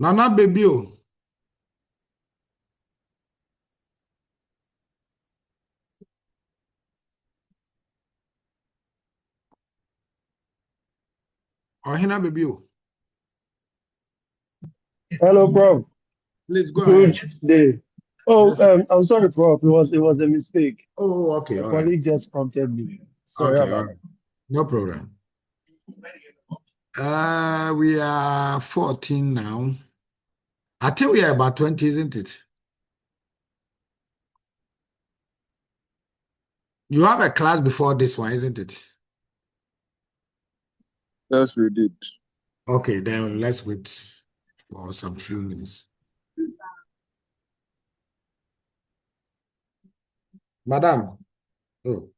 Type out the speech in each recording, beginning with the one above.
Nana baby o. Ohina baby o. Hello, Prof. Please go Good ahead. day. Oh, Yes. I'm sorry, Prof. It was a mistake. Oh, okay, My all right. colleague just prompted me. Sorry Okay, all about right. No problem. We are 14 now. I think we are about 20, isn't it? You have a class before this one, isn't it? Yes, we did. Okay, then let's wait for some few minutes. Madam. Oh.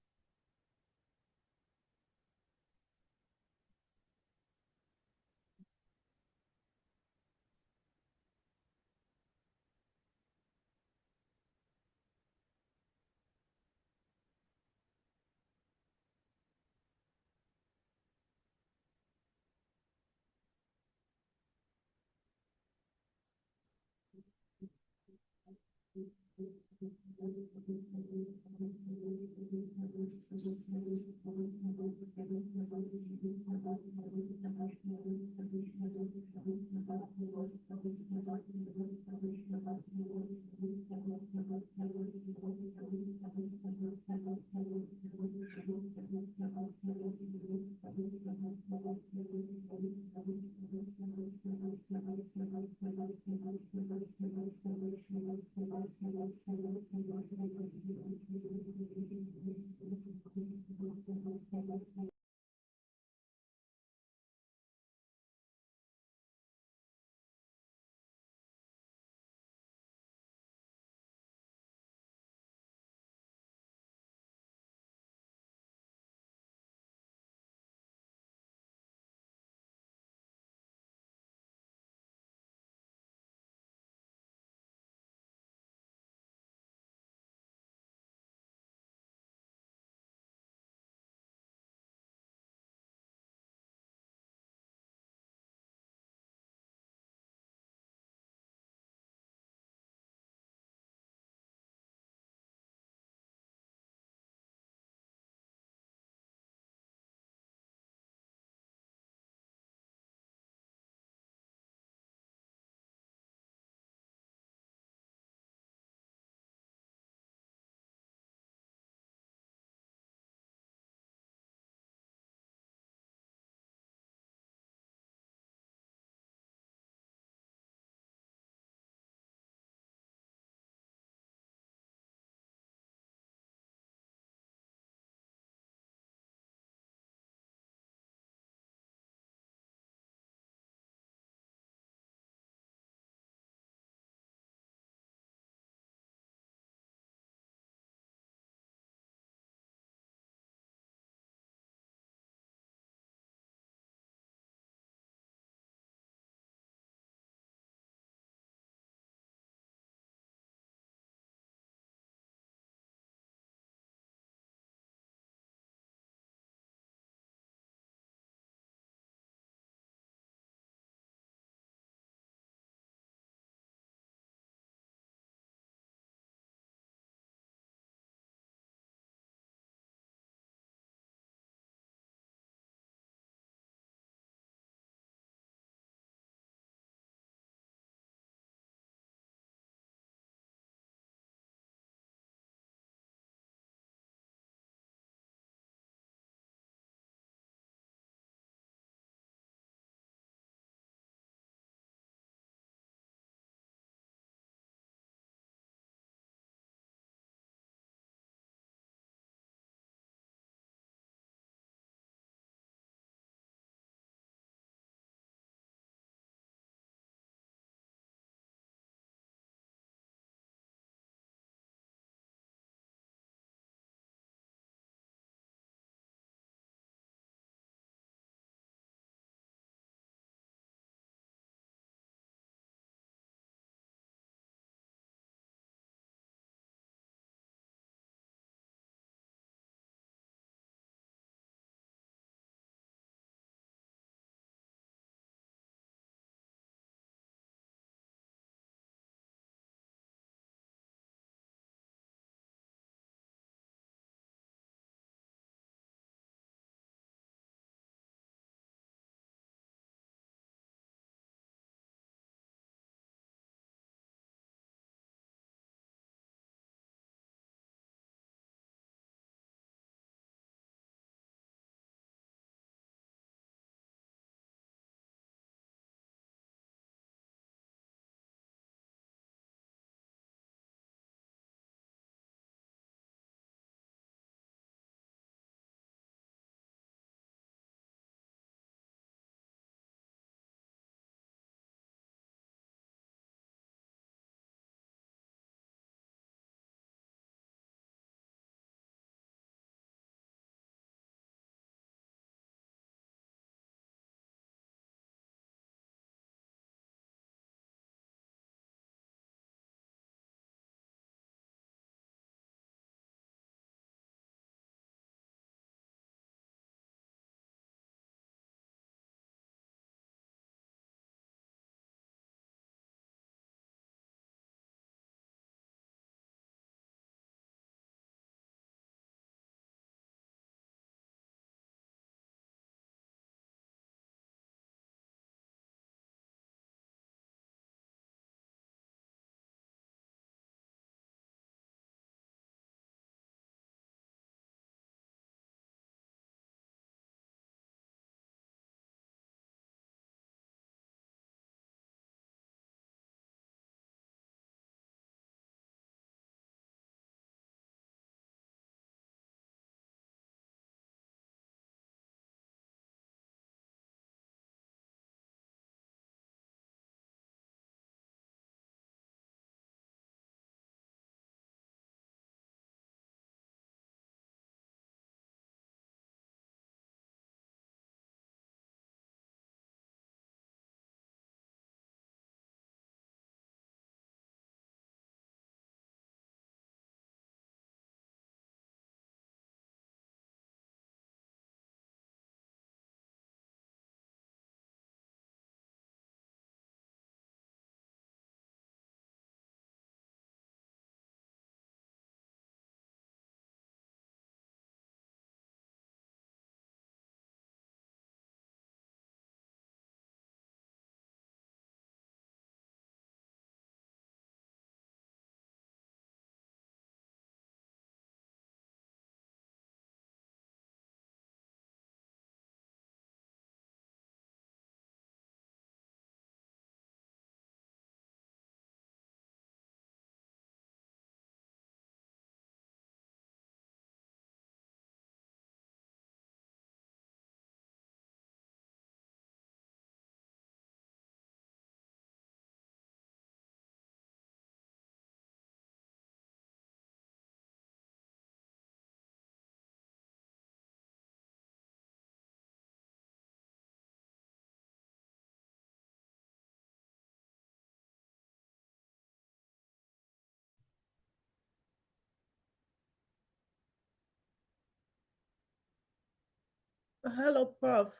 Hello, Prof.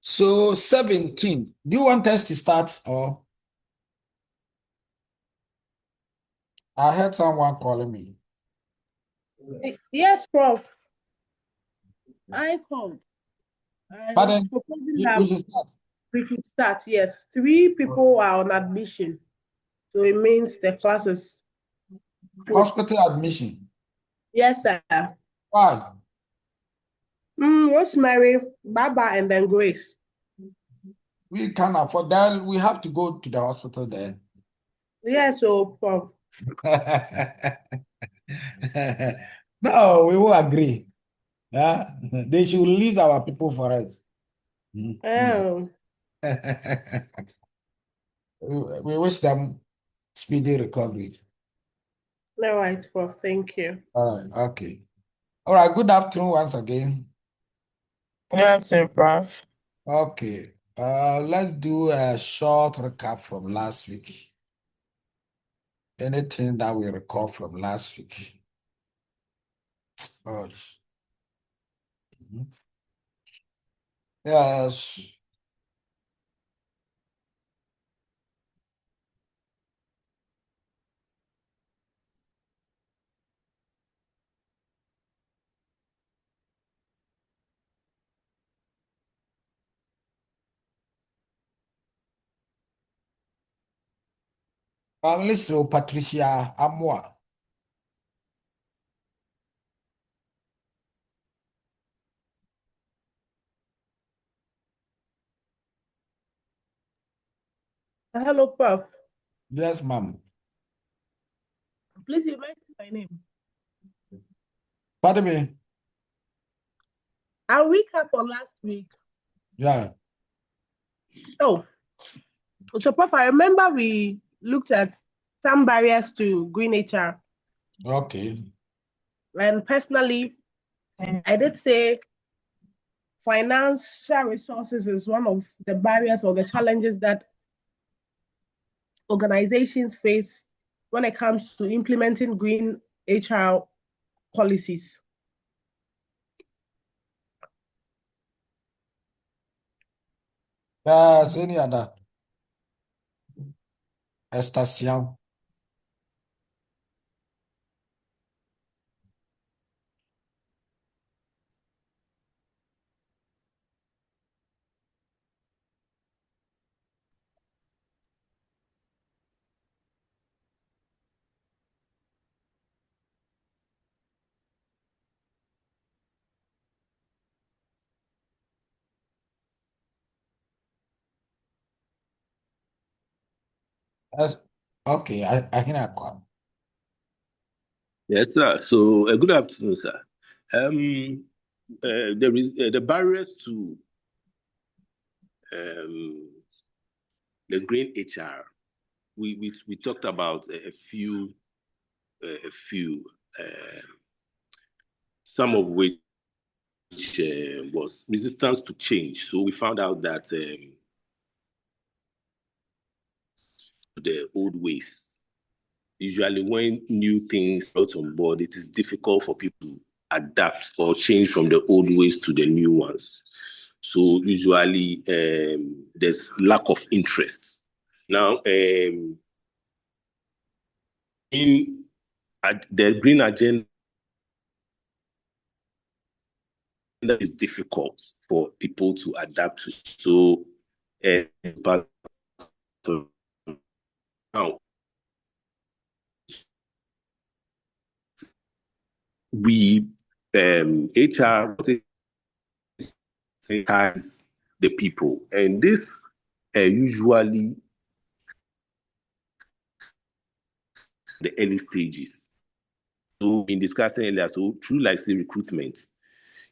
So 17. Do you want us to start or I heard someone calling me? Yes, Prof. I called. I But was then proposing we that should start. we should start. Yes, 3 people are on admission, so it means the class is full. Hospital admission. Yes, sir. Why? Rosemary, Baba, and then Grace. We can't afford that. We have to go to the hospital then. Yes, so Prof. No, we will agree. Yeah, they should release our people for us. Oh, We wish them speedy recovery. all right, Prof. Thank you. All right, okay. All right, good afternoon once again. Yes, sir, Prof. Okay, let's do a short recap from last week. Anything that we recall from last week. Oh, yes. Listen to Patricia Amoa. Hello, Prof. Yes, ma'am. Please, you mentioned my name. Pardon me. I'll recap on last week. Yeah. Oh, so Prof, I remember we looked at some barriers to green HR. Okay. And personally, I did say financial resources is one of the barriers or the challenges that organizations face when it comes to implementing green HR policies. Yes, any other? Estación. Yes. Okay, I can acquire. Yes, sir. So, good afternoon, sir. There is the barriers to the green HR. We talked about a few, some of which was resistance to change. So we found out that the old ways. Usually, when new things are brought on board, it is difficult for people to adapt or change from the old ways to the new ones. So usually, there's lack of interest. Now, in the green agenda is difficult for people to adapt to. So, but now we HR has the people, and this usually the early stages. So, in discussing earlier, so through like say recruitment,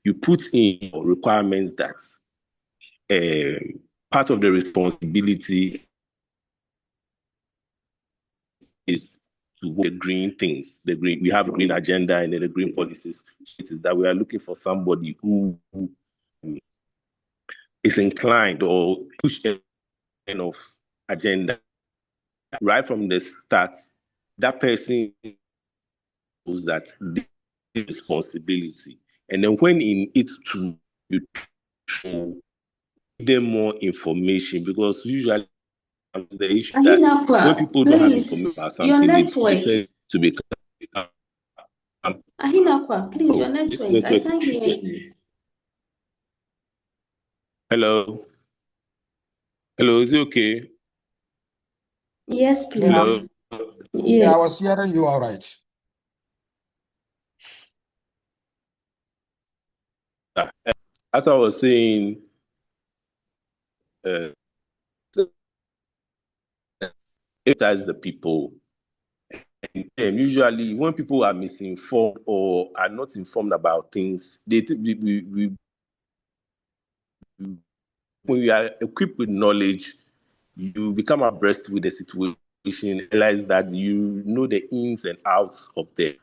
you put in requirements that part of the responsibility is to work the green things. The green, we have a green agenda and then the green policies. It is that we are looking for somebody who is inclined or push kind of agenda right from the start. That person knows that this is responsibility, and then when in it to you give them more information because usually the issue that when people don't have information about something, they tend to become. Ahinakwa, please, your This network. I network. can't hear you. Hello. Hello, is it okay? Yes, please. Hello. Yeah, I was hearing you all right. As I was saying, it has the people. And usually, when people are misinformed or are not informed about things, when you are equipped with knowledge, you become abreast with the situation, realize that you know the ins and outs of the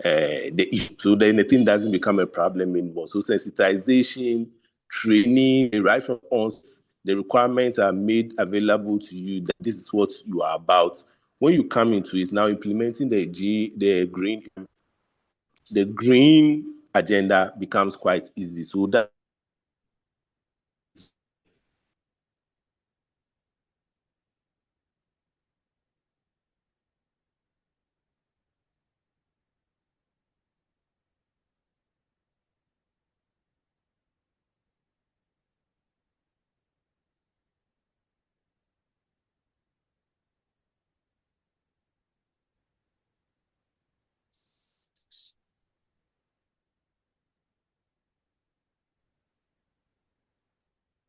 issue. So then the thing doesn't become a problem anymore. So sensitization, training, right from once, the requirements are made available to you that this is what you are about. When you come into it, now implementing the green agenda becomes quite easy. So that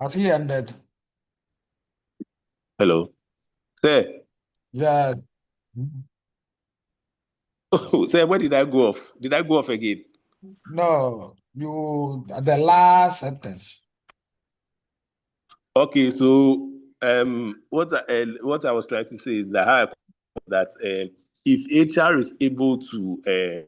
Has he ended? hello, sir. Yeah. Oh, sir, where did I go off? Did I go off again? No, you the last sentence. Okay, so what I was trying to say is that if HR is able to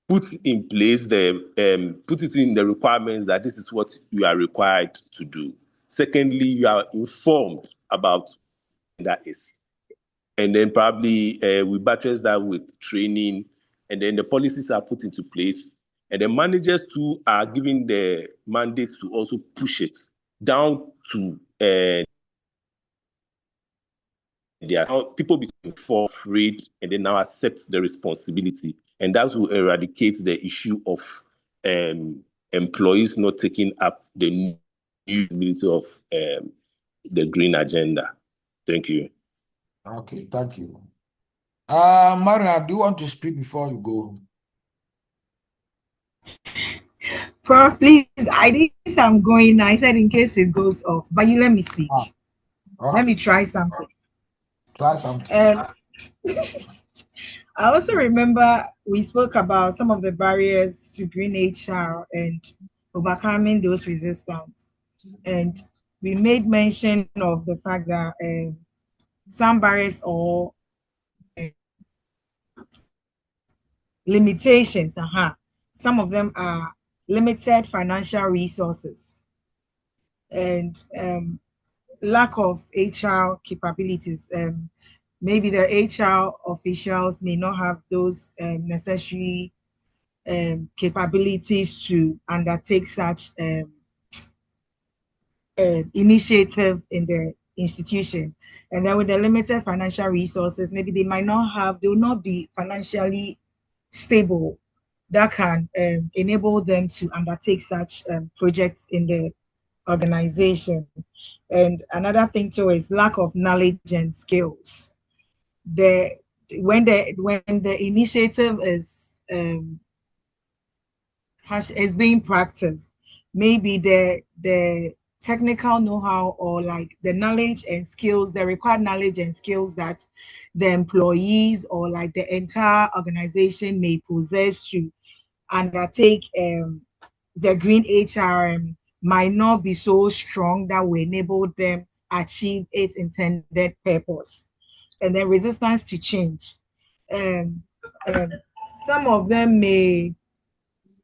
put in place put it in the requirements that this is what you are required to do. Secondly, you are informed about that is. And then probably we buttress that with training, and then the policies are put into place. And the managers too are given the mandate to also push it down to people become afraid and then now accept the responsibility. And that will eradicate the issue of employees not taking up the new responsibility of the green agenda. Thank you. Okay, thank you. Maria, do you want to speak before you go? Prof, please, I think I'm going now. I said in case it goes off, but you let me speak. Okay. Let me try something. Try something. I also remember we spoke about some of the barriers to green HR and overcoming those resistance. And we made mention of the fact that some barriers or limitations, some of them are limited financial resources and lack of HR capabilities. Maybe the HR officials may not have those necessary capabilities to undertake such initiative in the institution. And then with the limited financial resources, maybe they will not be financially stable that can enable them to undertake such projects in the organization. And another thing too is lack of knowledge and skills. When the initiative is being practiced, maybe the technical know-how or like the knowledge and skills, the required knowledge and skills that the employees or like the entire organization may possess to undertake the green HRM might not be so strong that will enable them achieve its intended purpose. And then resistance to change. Some of them may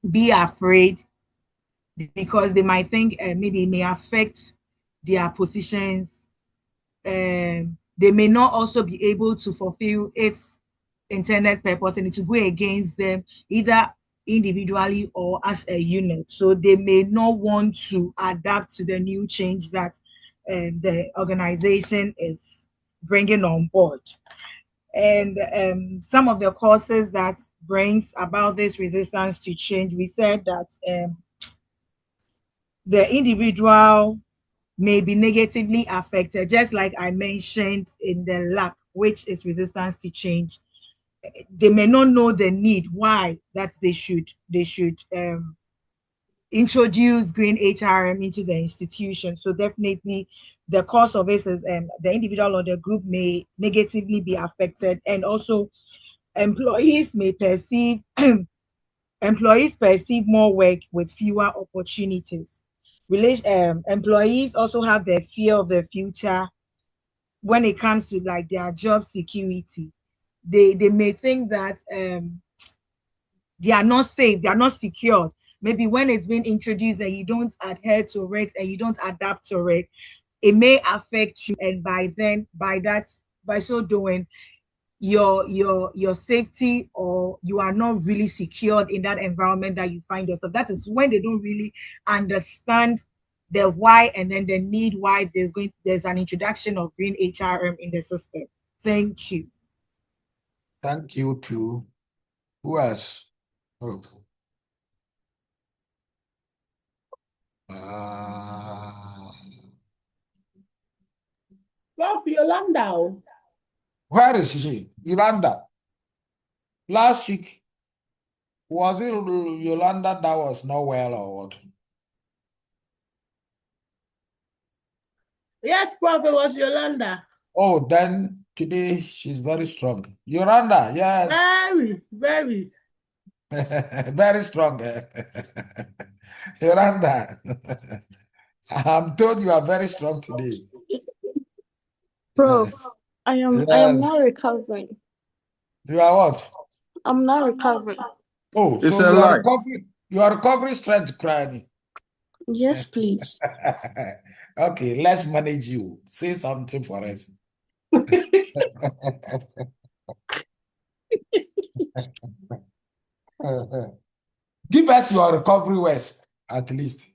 be afraid because they might think maybe it may affect their positions. They may not also be able to fulfill its intended purpose and it will go against them either individually or as a unit. So they may not want to adapt to the new change that the organization is bringing on board. And some of the causes that brings about this resistance to change, we said that the individual may be negatively affected, just like I mentioned in the lack, which is resistance to change. They may not know the need, why that they should introduce green HRM into the institution. So definitely the cause of it is the individual or the group may negatively be affected, and also employees may perceive more work with fewer opportunities. Employees also have the fear of the future when it comes to like their job security. They may think that they are not safe, they are not secured. Maybe when it's been introduced and you don't adhere to it and you don't adapt to it, it may affect you. And by so doing, your safety, or you are not really secured in that environment that you find yourself. That is when they don't really understand the why and then the need why there's an introduction of green HRM in the system. Thank you. Thank you too. Who else? Oh. Prof, Yolanda. Where is she? Yolanda. Last week, was it Yolanda that was not well or what? Yes, Prof, it was Yolanda. Oh, then today she's very strong. Yolanda, yes. Very, very. Very strong. Yolanda, I'm told you are very strong today. Prof, I am Yes. now recovering. You are what? I'm now recovering. Oh, It's so a lie. you are recovering strength, crying. Yes, please. Okay, let's manage you. Say something for us. Give us your recovery words, at least.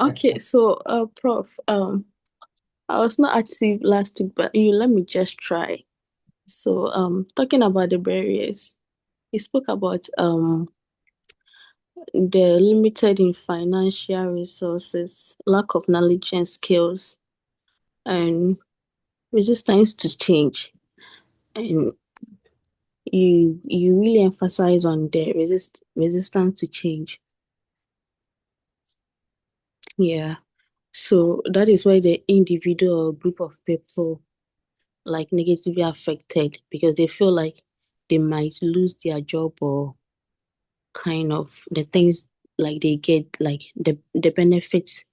Okay, so Prof, I was not active last week, but you let me just try. So talking about the barriers, he spoke about the limited in financial resources, lack of knowledge and skills, and resistance to change. And you really emphasize on the resistance to change. Yeah. So that is why the individual or group of people like negatively affected because they feel like they might lose their job or kind of the things like they get like the benefits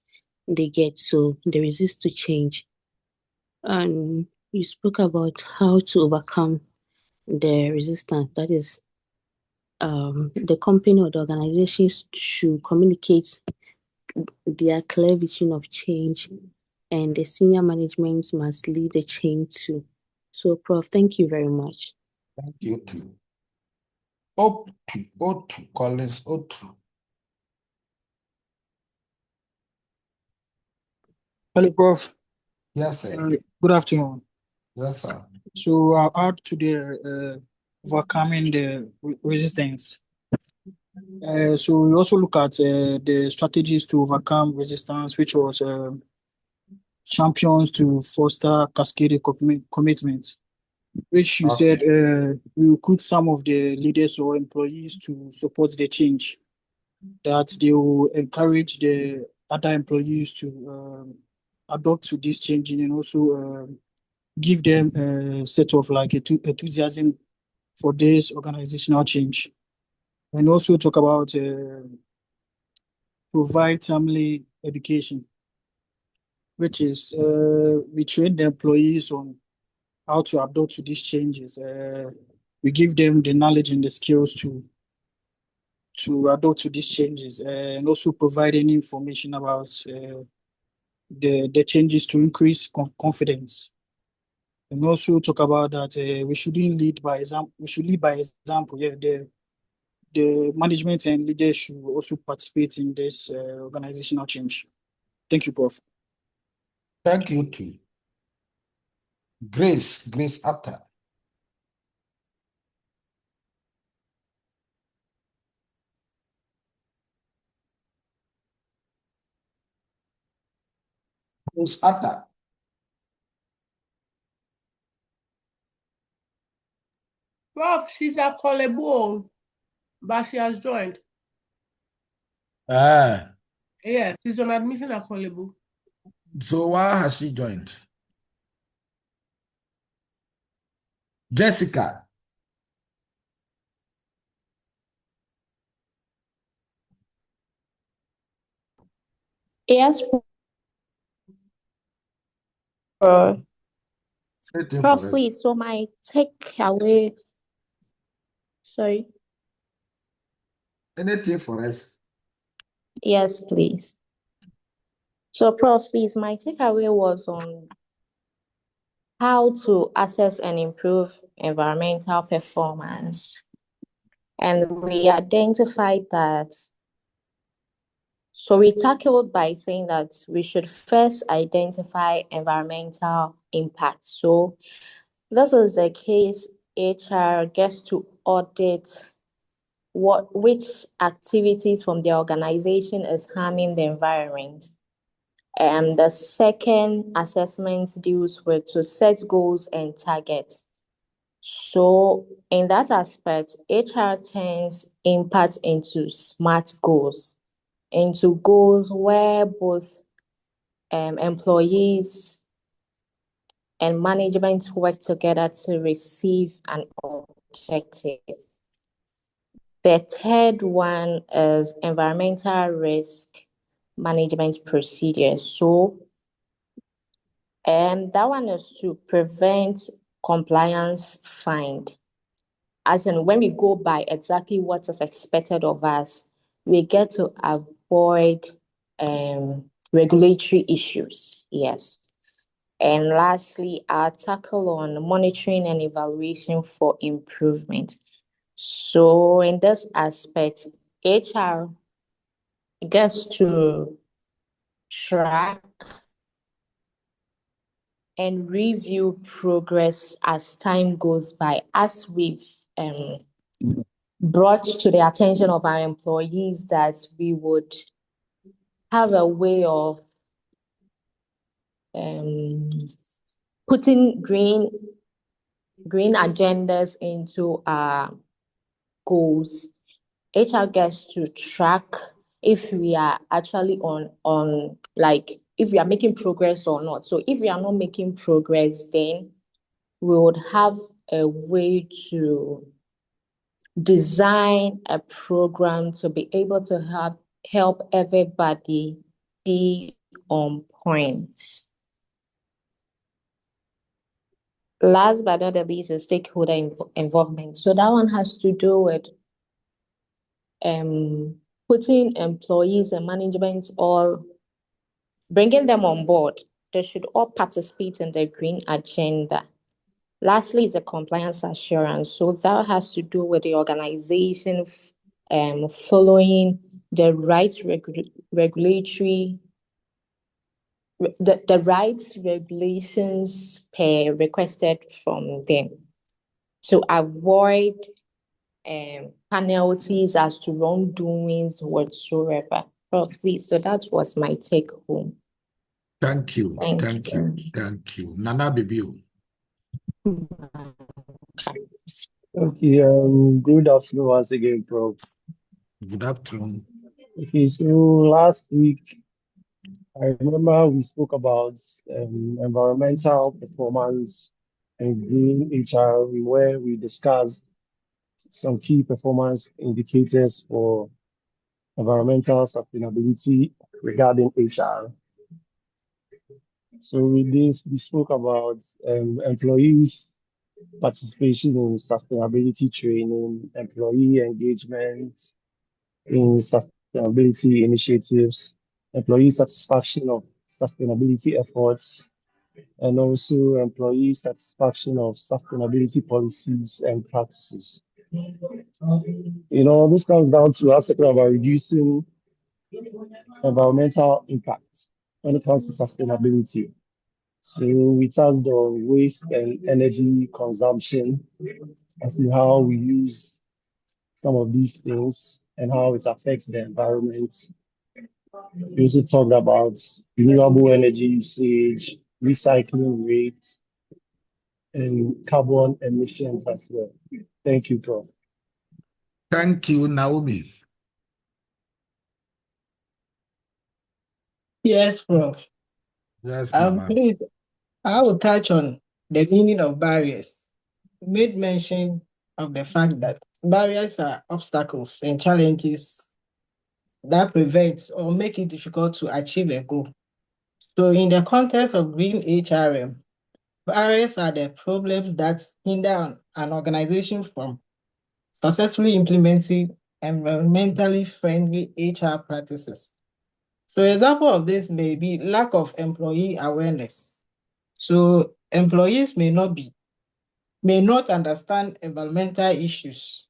they get, so they resist to change. And you spoke about how to overcome the resistance. That is, the company or the organizations should communicate their clear vision of change, and the senior management must lead the change too. So, Prof, thank you very much. Thank you too. O2, Collins, O2. Hello, Prof. Yes, sir. Good afternoon. Yes, sir. So I'll add to the overcoming the resistance. So we also look at the strategies to overcome resistance, which was champions to foster cascading commitment, which you Okay. said we recruit some of the leaders or employees to support the change, that they will encourage the other employees to adopt to this changing and also give them a set of like enthusiasm for this organizational change. And also talk about provide timely education, which is we train the employees on how to adapt to these changes. We give them the knowledge and the skills to adapt to these changes, and also providing information about the changes to increase confidence. And also talk about that we shouldn't lead by example. We should lead by example. Yeah, the management and leaders should also participate in this organizational change. Thank you, Prof. Thank you too. Grace Atta. Grace Atta. Prof, she's a callable, but she has joined. Ah, Yes, she's on admission at callable. so why has she joined? Jessica. Yes, Prof. Anything Prof, for us. please. So my takeaway, sorry. Anything for us. Yes, please. So, Prof, please, my takeaway was on how to assess and improve environmental performance. And we identified that. So we tackled by saying that we should first identify environmental impact. So this is the case HR gets to audit which activities from the organization is harming the environment. And the second assessment deals with to set goals and targets. So in that aspect, HR turns impact into SMART goals, into goals where both employees and management work together to receive an objective. The third one is environmental risk management procedures. So that one is to prevent compliance find. as in when we go by exactly what is expected of us, we get to avoid regulatory issues. Yes. And lastly, I'll tackle on monitoring and evaluation for improvement. So in this aspect, HR gets to track and review progress as time goes by, as we've brought to the attention of our employees that we would have a way of putting green agendas into our goals. HR gets to track if we are actually on like if we are making progress or not. So if we are not making progress, then we would have a way to design a program to be able to help everybody be on point. Last but not the least is stakeholder involvement. So that one has to do with putting employees and management all, bringing them on board. They should all participate in the green agenda. Lastly is the compliance assurance. So that has to do with the organization following the right regulatory, the rights regulations requested from them to avoid penalties as to wrongdoings whatsoever. Oh, please. So that was my take home. Thank you. Thank Thank you. you. Thank you. Nana Bibiu. Okay, good afternoon once again, Prof. Good afternoon. Okay, so last week, I remember we spoke about environmental performance and green HR, where we discussed some key performance indicators for environmental sustainability regarding HR. So with this, we spoke about employees' participation in sustainability training, employee engagement in sustainability initiatives, employee satisfaction of sustainability efforts, and also employee satisfaction of sustainability policies and practices. This comes down to us talking about reducing environmental impact when it comes to sustainability. So we touched on waste and energy consumption, as to how we use some of these things and how it affects the environment. We also talked about renewable energy usage, recycling rate, and carbon emissions as well. Thank you, Prof. Thank you, Naomi. Yes, Prof. Yes, Mama. Please, I will touch on the meaning of barriers. You made mention of the fact that barriers are obstacles and challenges that prevent or make it difficult to achieve a goal. So in the context of green HRM, barriers are the problems that hinder an organization from successfully implementing environmentally friendly HR practices. So example of this may be lack of employee awareness. So employees may not understand environmental issues.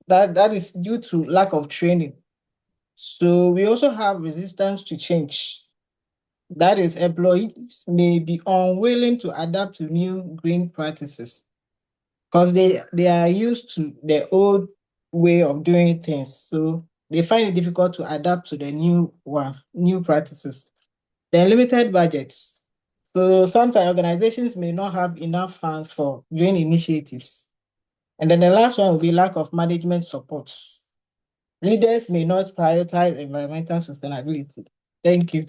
That is due to lack of training. So we also have resistance to change. That is, employees may be unwilling to adapt to new green practices because they are used to the old way of doing things. So they find it difficult to adapt to the new practices. Then limited budgets. So sometimes organizations may not have enough funds for green initiatives. And then the last one will be lack of management supports. Leaders may not prioritize environmental sustainability. Thank you.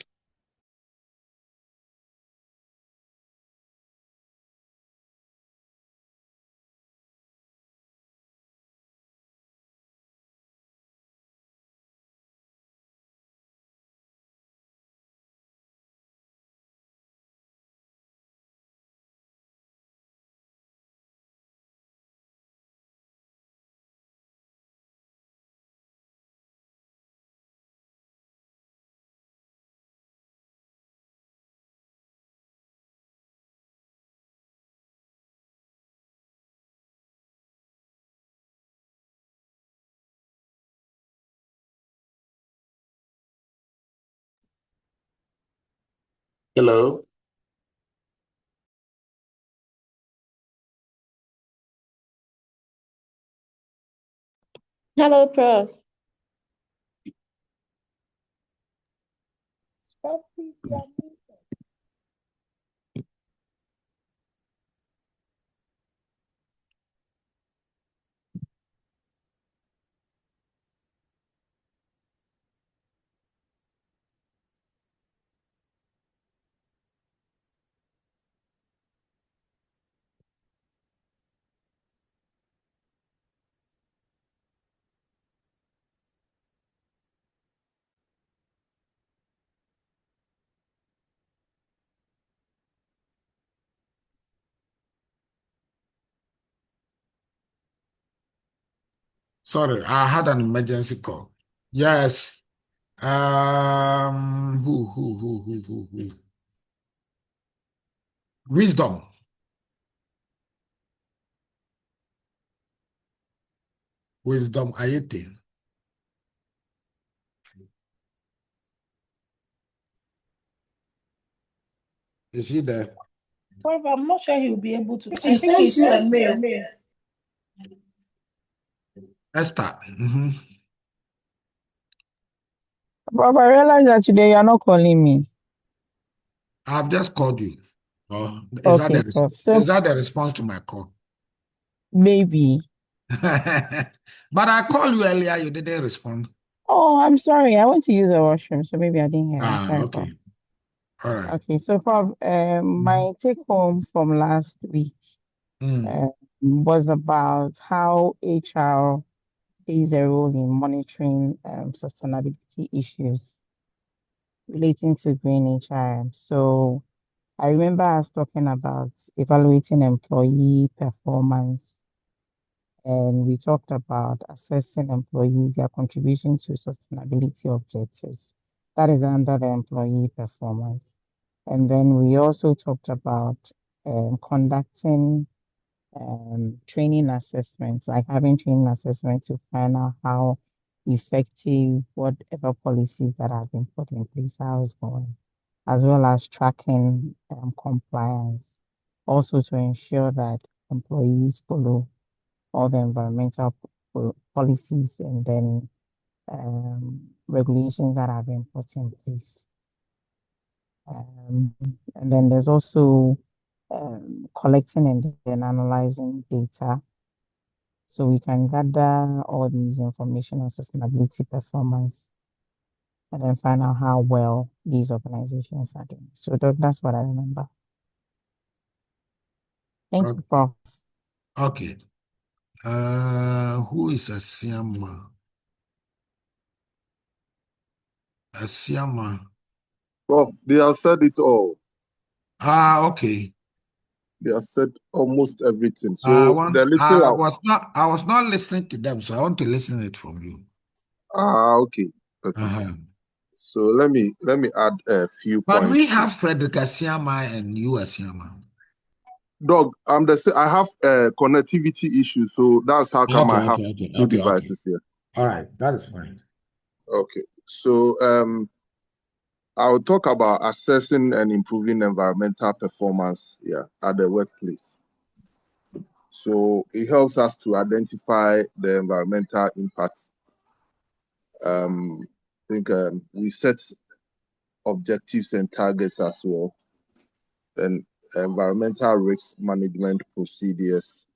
Hello. Hello, Prof. Sorry, I had an emergency call. Yes. Who? Wisdom. Wisdom Ayete. Is he there? Prof, I'm not sure he'll be able to. I He think sent he you sent a mail. mail. Esther. Prof, I realize that today you're not calling me. I've just called you. Oh, Okay, Prof. So is that the response to my call? maybe. But I called you earlier, you didn't respond. Oh, I'm sorry. I went to use the washroom, so maybe I didn't hear. I'm sorry, Prof. Okay. All right. Okay, so Prof, my take home from last week was about how HR plays a role in monitoring sustainability issues relating to green HRM. So I remember us talking about evaluating employee performance, and we talked about assessing employees, their contribution to sustainability objectives. That is under the employee performance. And then we also talked about conducting training assessments, like having training assessments to find out how effective whatever policies that have been put in place, how it's going, as well as tracking compliance, also to ensure that employees follow all the environmental policies and then regulations that have been put in place. And then there's also collecting and then analyzing data so we can gather all these information on sustainability performance and then find out how well these organizations are doing. So that's what I remember. Thank you, Prof. Okay. Who is Asiama? Asiama. Prof, they have said it all. Okay. They have said almost everything. So the little I was not listening to them, so I want to listen it from you. okay. So let me add a few But points. we have Frederick Asiama and you Asiama. Dog, I have connectivity issues, so that's how come I have two devices here. All right, that is fine. Okay, so I will talk about assessing and improving environmental performance at the workplace. So it helps us to identify the environmental impacts. I think we set objectives and targets as well, and environmental risk management procedures.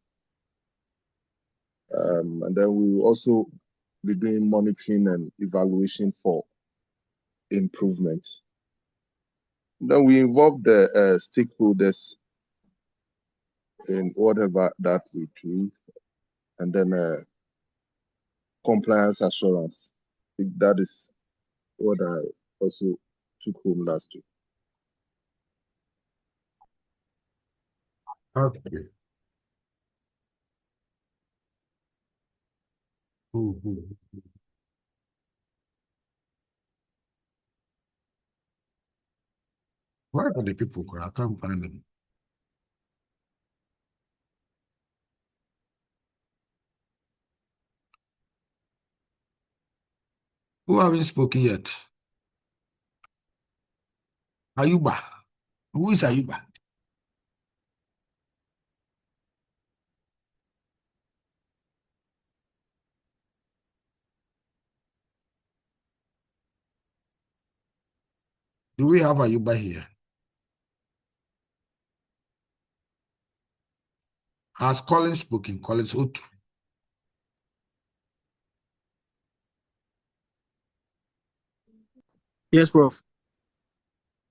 And then we will also be doing monitoring and evaluation for improvements. Then we involve the stakeholders in whatever that we do, and then compliance assurance. I think that is what I also took home last week. Okay. Where are the people? I can't find them. Who haven't spoken yet? Ayuba. Who is Ayuba? Do we have Ayuba here? Has Collins spoken? Collins Otu. Yes, Prof.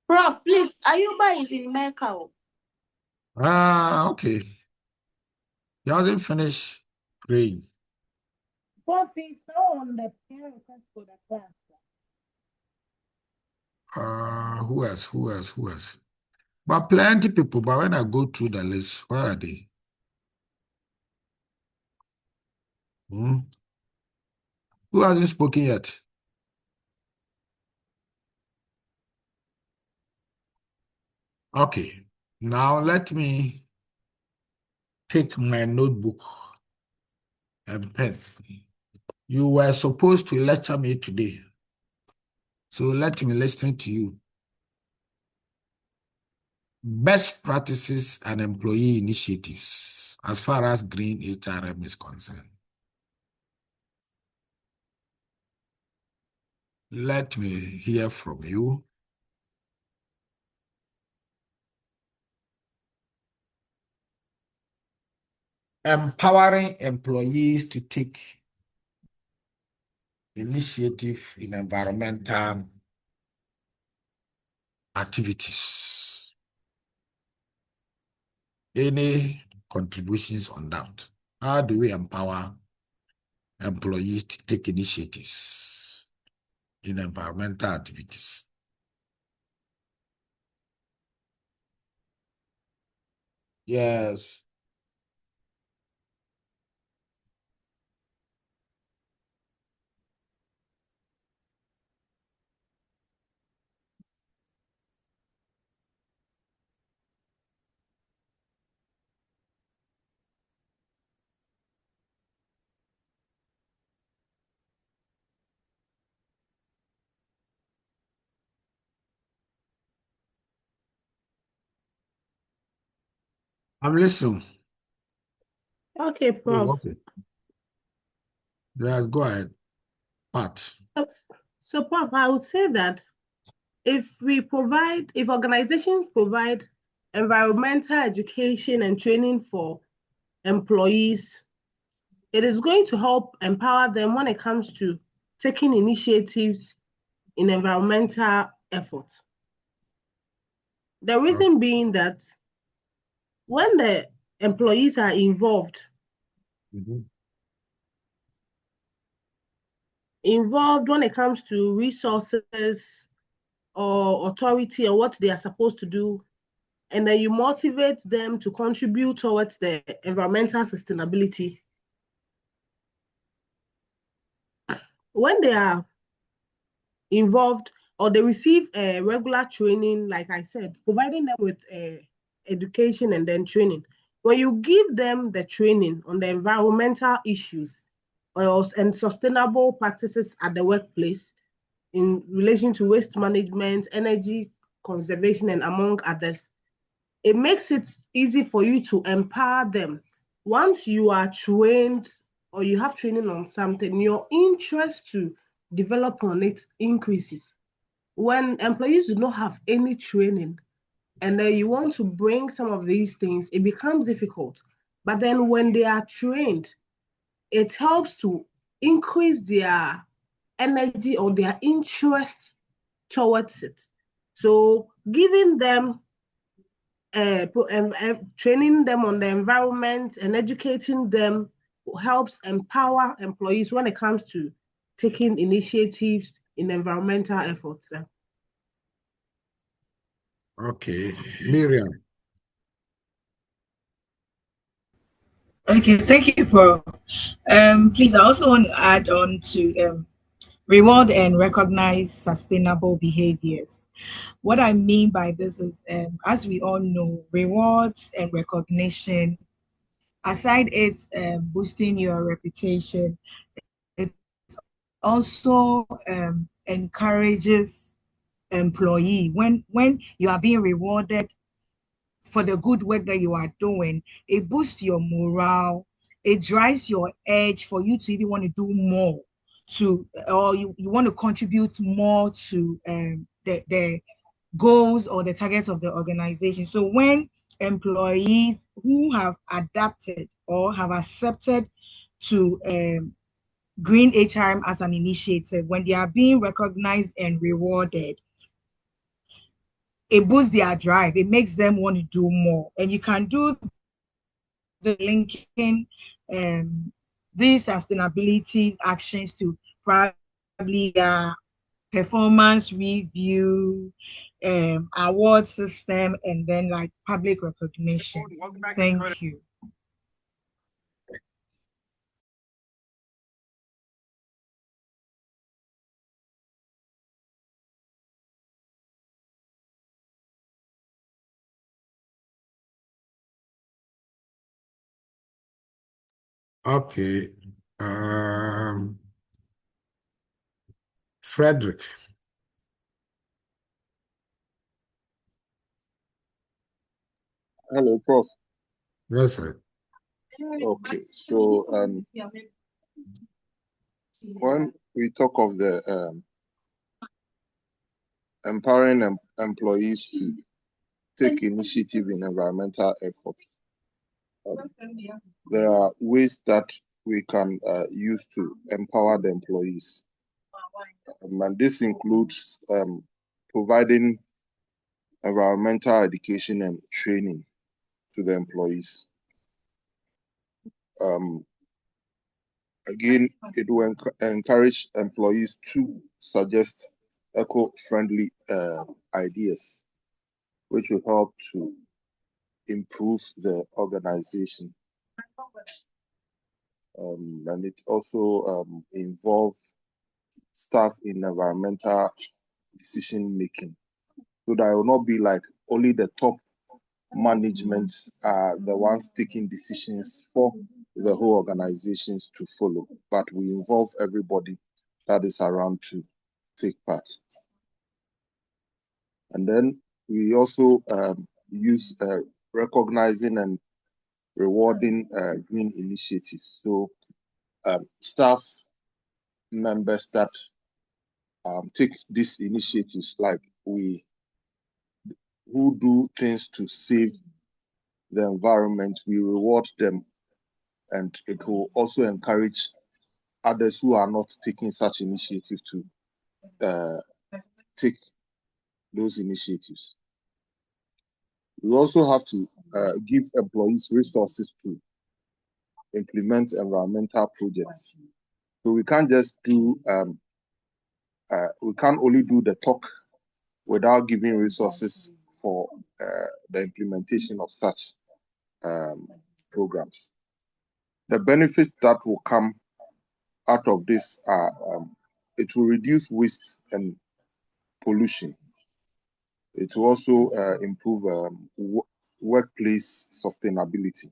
Prof, please, Ayuba is in Mecca. Okay. He hasn't finished praying. Prof is now on the prayer request for the class. Who else? Who else? Who else? But plenty people. But when I go through the list, where are they? Who hasn't spoken yet? Okay. Now let me take my notebook and pen. You were supposed to lecture me today. So let me listen to you. Best practices and employee initiatives as far as green HRM is concerned. Let me hear from you. Empowering employees to take initiative in environmental activities. Any contributions on that? How do we empower employees to take initiatives in environmental activities? Yes. I'm listening. Okay, Prof. Oh, okay. Yes, go ahead. Pat. So, Prof, I would say that if organizations provide environmental education and training for employees, it is going to help empower them when it comes to taking initiatives in environmental efforts. The reason being that when the employees are involved when it comes to resources or authority or what they are supposed to do, and then you motivate them to contribute towards the environmental sustainability. When they are involved or they receive a regular training, like I said, providing them with education and then training. When you give them the training on the environmental issues and sustainable practices at the workplace in relation to waste management, energy conservation, and among others, it makes it easy for you to empower them. Once you are trained or you have training on something, your interest to develop on it increases. When employees do not have any training and then you want to bring some of these things, it becomes difficult. But then when they are trained, it helps to increase their energy or their interest towards it. So giving them training them on the environment and educating them helps empower employees when it comes to taking initiatives in environmental efforts. Okay. Miriam. Okay, thank you, Prof. Please, I also want to add on to reward and recognize sustainable behaviors. What I mean by this is, as we all know, rewards and recognition, aside it boosting your reputation, it also encourages employee. When you are being rewarded for the good work that you are doing, it boosts your morale, it drives your edge for you to even want to do more or you want to contribute more to the goals or the targets of the organization. So when employees who have adapted or have accepted to green HRM as an initiative, when they are being recognized and rewarded, it boosts their drive. It makes them want to do more. And you can do the linking these sustainability actions to probably performance review, award system, and then like public recognition. Thank you. Okay. Frederick. Hello, Prof. Yes, sir. Okay, so when we talk of the empowering employees to take initiative in environmental efforts, there are ways that we can use to empower the employees. And this includes providing environmental education and training to the employees. Again, it will encourage employees to suggest eco-friendly ideas, which will help to improve the organization. And it also involves staff in environmental decision making, so that it will not be like only the top management are the ones taking decisions for the whole organizations to follow, but we involve everybody that is around to take part. And then we also use recognizing and rewarding green initiatives. So staff members that take these initiatives, like who do things to save the environment, we reward them, and it will also encourage others who are not taking such initiative to take those initiatives. We also have to give employees resources to implement environmental projects. So we can't just do, we can't only do the talk without giving resources for the implementation of such programs. The benefits that will come out of this are it will reduce waste and pollution. It will also improve workplace sustainability.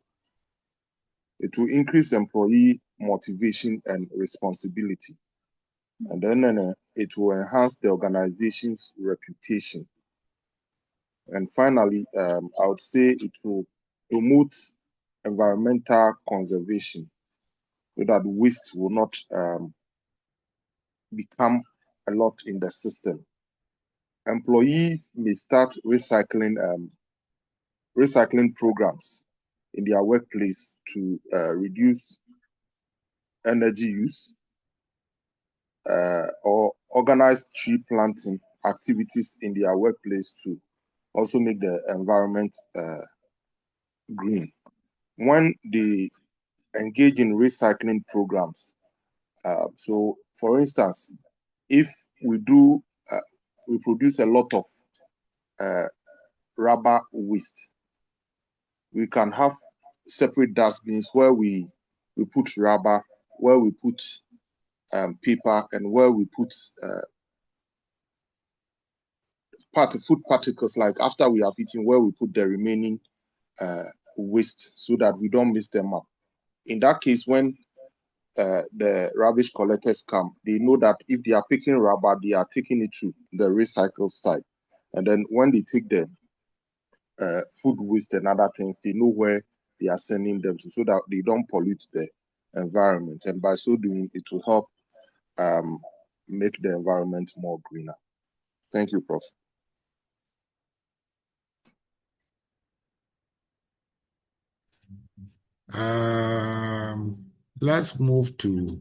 It will increase employee motivation and responsibility. And then it will enhance the organization's reputation. And finally, I would say it will promote environmental conservation, so that waste will not become a lot in the system. Employees may start recycling programs in their workplace to reduce energy use, or organize tree planting activities in their workplace to also make the environment green. When they engage in recycling programs, so for instance, if we produce a lot of rubber waste, we can have separate dustbins where we put rubber, where we put paper, and where we put food particles, like after we have eaten, where we put the remaining waste, so that we don't mix them up. In that case, when the rubbish collectors come, they know that if they are picking rubber, they are taking it to the recycle site. And then when they take the food waste and other things, they know where they are sending them to so that they don't pollute the environment. And by so doing, it will help make the environment more greener. Thank you, Prof. Let's move to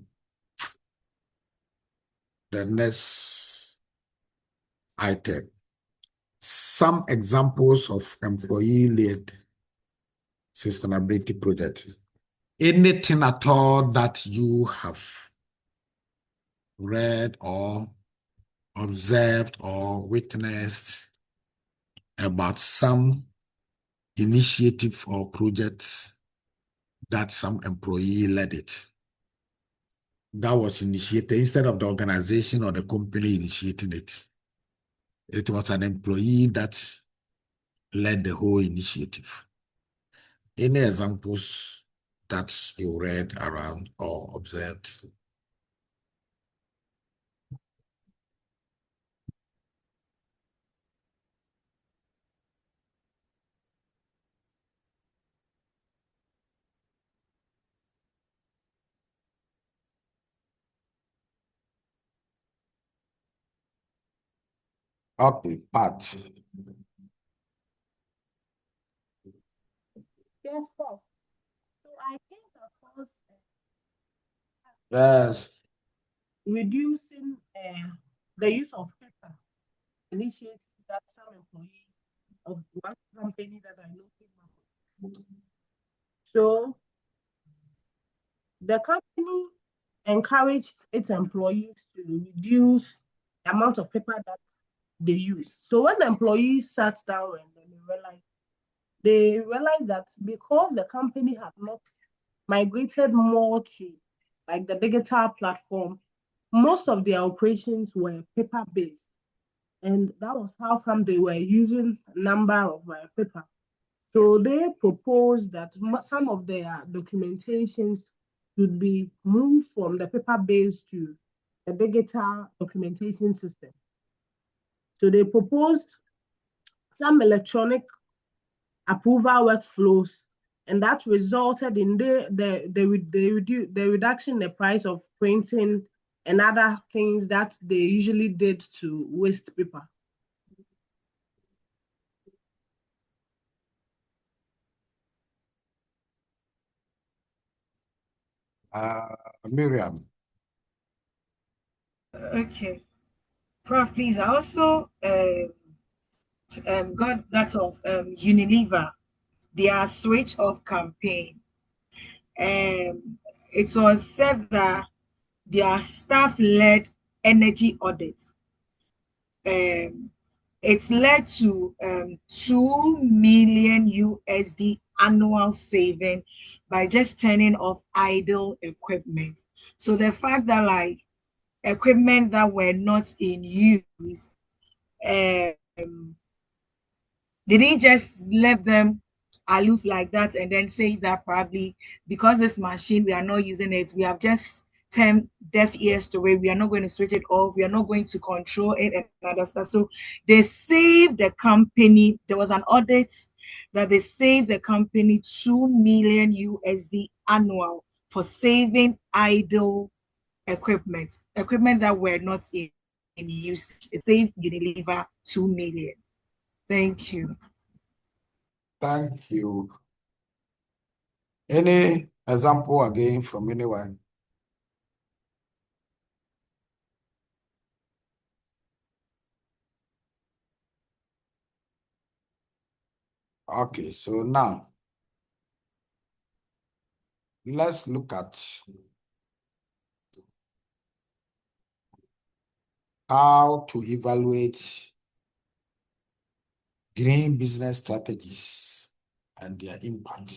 the next item. Some examples of employee-led sustainability projects. Anything at all that you have read or observed or witnessed about some initiative or projects that some employee led it. That was initiated instead of the organization or the company initiating it. It was an employee that led the whole initiative. Any examples that you read around or observed? Okay, Pat. Yes, Prof. So I came across Yes. reducing the use of paper initiative that some employees of one company that I know came up with. So the company encouraged its employees to reduce the amount of paper that they use. So when the employees sat down and then they realized that because the company had not migrated more to like the digital platform, most of their operations were paper-based. And that was how come they were using a number of paper. So they proposed that some of their documentations should be moved from the paper-based to the digital documentation system. So they proposed some electronic approval workflows, and that resulted in the reduction in the price of printing and other things that they usually did to waste paper. Miriam. Okay. Prof, please, I also got that of Unilever, their switch off campaign. It was said that their staff-led energy audit. It's led to 2 million USD annual saving by just turning off idle equipment. So the fact that like equipment that were not in use, they didn't just let them aloof like that and then say that probably because this machine, we are not using it, we have just turned deaf ears to it, we are not going to switch it off, we are not going to control it and other stuff. So they saved the company. There was an audit that they saved the company 2 million USD annual for saving idle equipment that were not in use. It saved Unilever 2 million. Thank you. Thank you. Any example again from anyone? Okay, so now let's look at how to evaluate green business strategies and their impact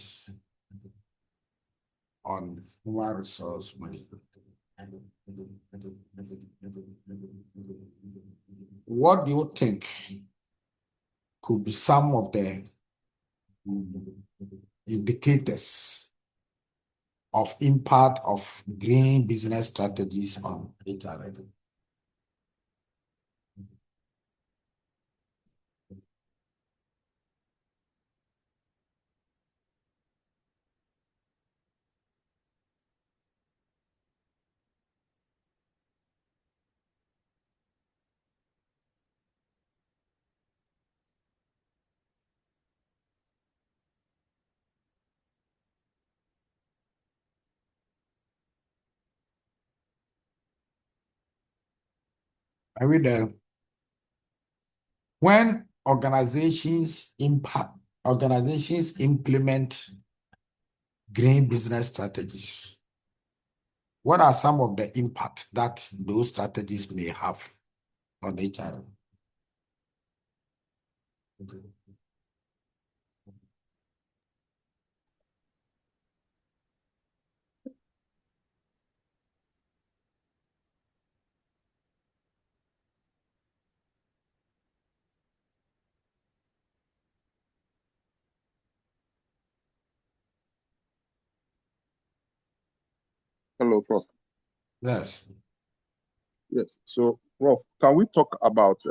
on human resource management. What do you think could be some of the indicators of impact of green business strategies on HRM. I read when organizations implement green business strategies, what are some of the impact that those strategies may have on HRM? Hello, Prof. Yes. Yes. So, Prof, can we talk about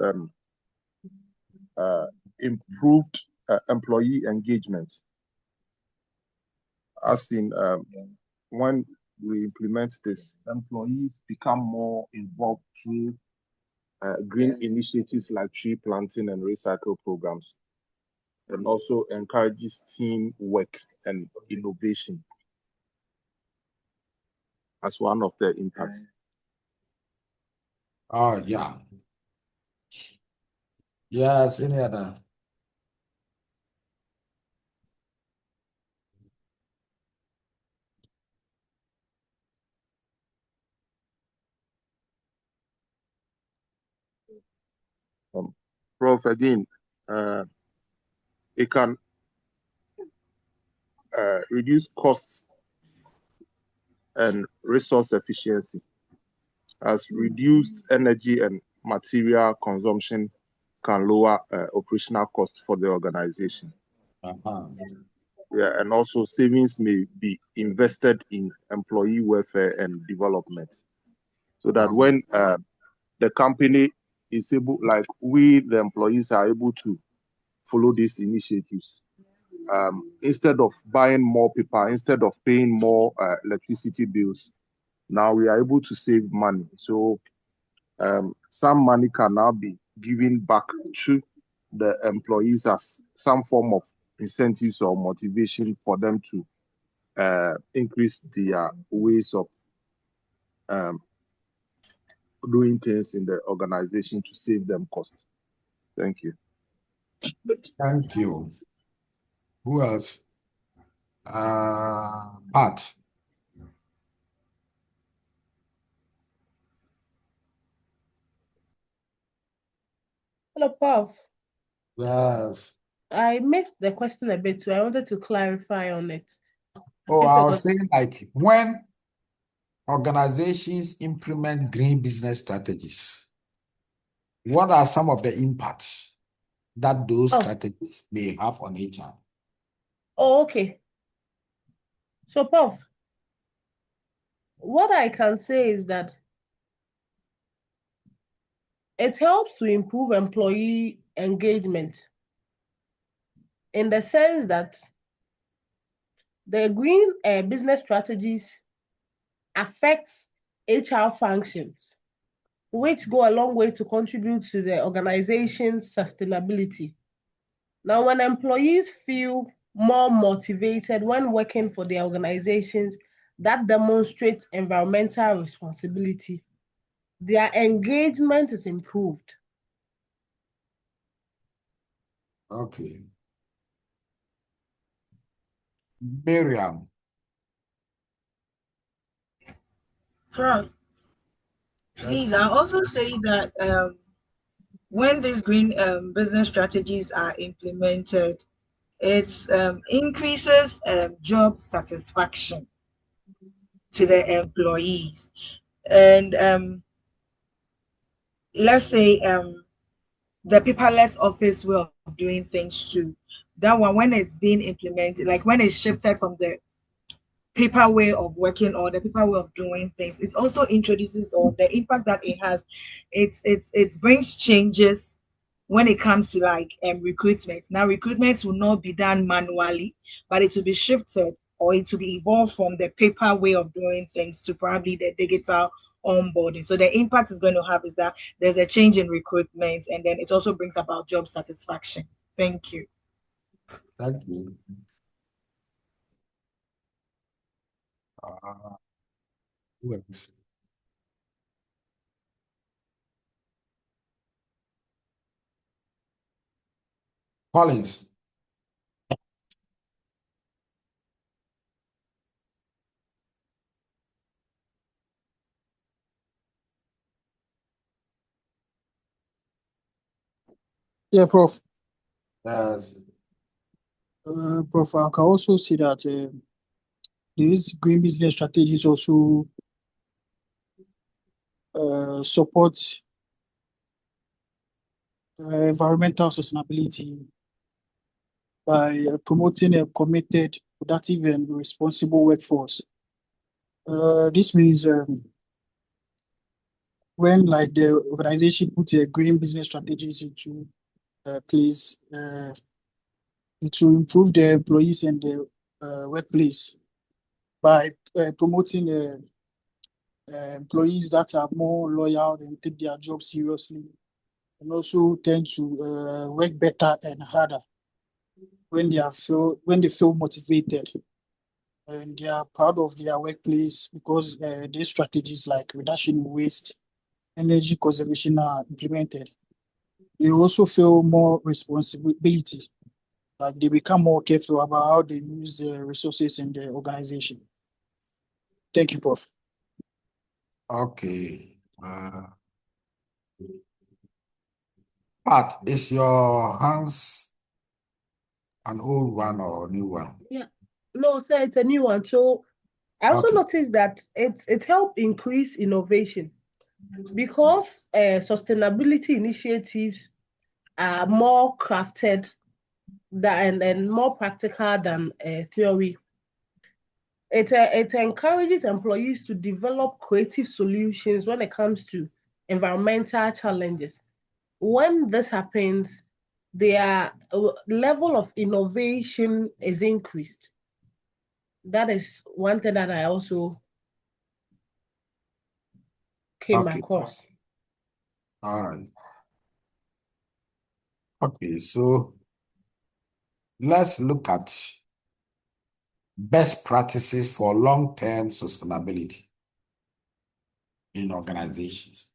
improved employee engagement? As in, when we implement this, employees become more involved through green initiatives like tree planting and recycle programs, and also encourages teamwork and innovation as one of the impacts. Oh, yeah. Yes, any other? Prof, again, it can reduce costs and resource efficiency, as reduced energy and material consumption can lower operational costs for the organization. Yeah, and also savings may be invested in employee welfare and development, so that when the company is able, like we, the employees, are able to follow these initiatives, instead of buying more paper, instead of paying more electricity bills, now we are able to save money. So some money can now be given back to the employees as some form of incentives or motivation for them to increase their ways of doing things in the organization to save them costs. Thank you. Thank you. Who else? Pat. Hello, Prof. Yes. I missed the question a bit, so I wanted to clarify on it. Oh, If I I was got saying like when organizations implement green business strategies, what are some of the impacts that those strategies may have on HR? Oh, okay. So, Prof, what I can say is that it helps to improve employee engagement in the sense that the green business strategies affects HR functions, which go a long way to contribute to the organization's sustainability. Now, when employees feel more motivated when working for the organizations that demonstrate environmental responsibility, their engagement is improved. Okay. Miriam. Prof, please, I also say that when these green business strategies are implemented, it increases job satisfaction to the employees. And let's say the paperless office way of doing things too. That one, when it's being implemented, like when it's shifted from the paper way of working or the paper way of doing things. It also introduces, or the impact that it has, it brings changes when it comes to like recruitment. Now recruitment will not be done manually, but it will be shifted, or it will be evolved from the paper way of doing things to probably the digital onboarding. So the impact is going to have is that there's a change in recruitment, and then it also brings about job satisfaction. Thank you. Thank you. Who else? Collins. Yeah, Prof. Yes. Prof, I can also see that these green business strategies also support environmental sustainability by promoting a committed, productive, and responsible workforce. This means when like the organization put a green business strategies into place, it will improve the employees and the workplace by promoting employees that are more loyal and take their job seriously, and also tend to work better and harder when they feel motivated and they are proud of their workplace, because these strategies like reduction in waste, energy conservation are implemented. They also feel more responsibility, like they become more careful about how they use the resources in the organization. Thank you, Prof. Okay. Pat, is your hands an old one or a new one? Yeah. No, sir, it's a new one. So I also noticed that it helped increase innovation because sustainability initiatives are more crafted and more practical than theory. It encourages employees to develop creative solutions when it comes to environmental challenges. When this happens, their level of innovation is increased. That is one thing that I also came across. All right. Okay, so let's look at best practices for long-term sustainability in organizations.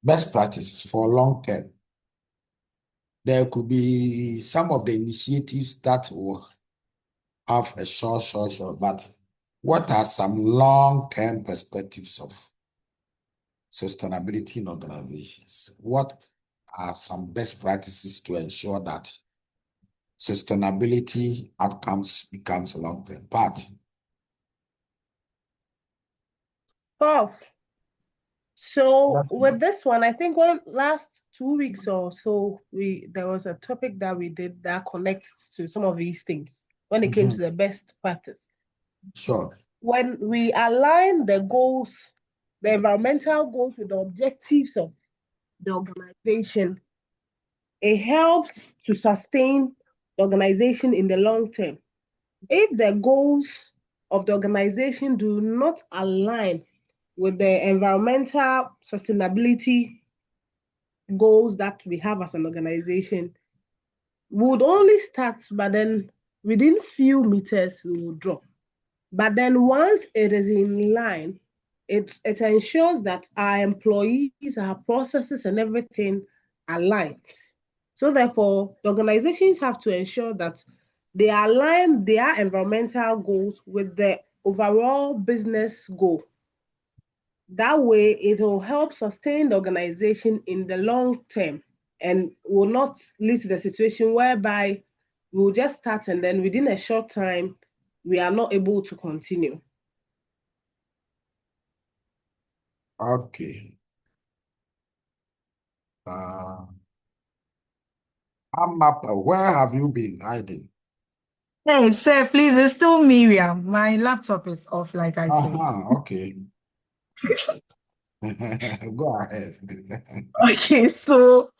Best practices for long-term. There could be some of the initiatives that will have a short, but what are some long-term perspectives of sustainability in organizations? What are some best practices to ensure that sustainability outcomes becomes a long-term part? Prof. So with this one, I think last 2 weeks or so, there was a topic that we did that connects to some of these things when it came to the best practice. Sure. When we align the goals, the environmental goals with the objectives of the organization, it helps to sustain the organization in the long term. If the goals of the organization do not align with the environmental sustainability goals that we have as an organization, we would only start, but then within few meters we will drop. But then once it is in line, it ensures that our employees, our processes, and everything aligns. So therefore, the organizations have to ensure that they align their environmental goals with the overall business goal. That way, it will help sustain the organization in the long term and will not lead to the situation whereby we will just start and then within a short time, we are not able to continue. Okay. Amapa, where have you been hiding? Hey, sir, please, it's still Miriam. My laptop is off, like I said. Okay. Go ahead. Okay, so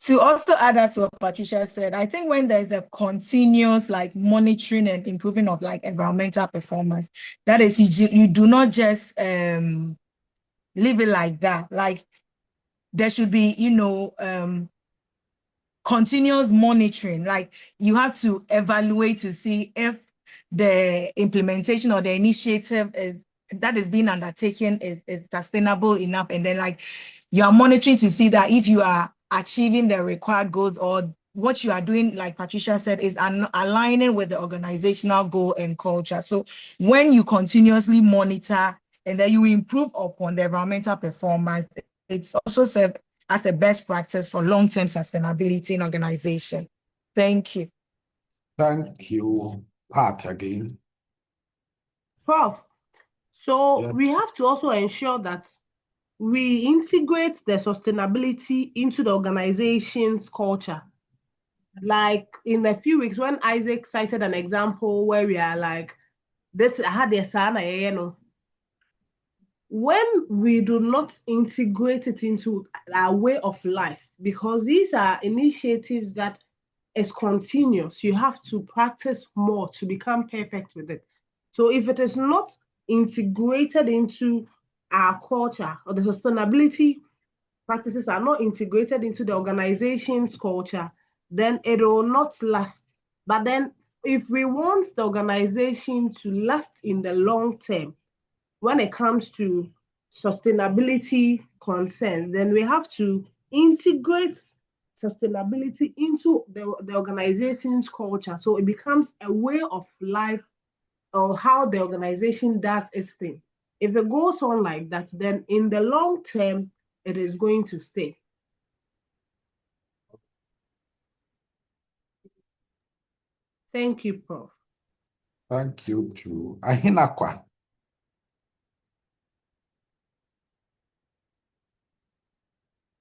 to also add up to what Patricia said, I think when there's a continuous like monitoring and improving of like environmental performance, that is you do not just leave it like that. Like there should be, continuous monitoring. Like you have to evaluate to see if the implementation or the initiative that is being undertaken is sustainable enough. And then like you are monitoring to see that if you are achieving the required goals or what you are doing, like Patricia said, is aligning with the organizational goal and culture. So when you continuously monitor and then you improve upon the environmental performance, it's also served as the best practice for long-term sustainability in organization. Thank you. Thank you. Pat again. Prof, so Yeah. we have to also ensure that we integrate the sustainability into the organization's culture. Like in a few weeks, when Isaac cited an example where we are like, this I had a son, when we do not integrate it into our way of life, because these are initiatives that is continuous, you have to practice more to become perfect with it. So if it is not integrated into our culture, or the sustainability practices are not integrated into the organization's culture, then it will not last. But then if we want the organization to last in the long term, when it comes to sustainability concerns, then we have to integrate sustainability into the organization's culture. So it becomes a way of life or how the organization does its thing. If it goes on like that, then in the long term, it is going to stay. Thank you, Prof. Thank you too. Ahinakwa.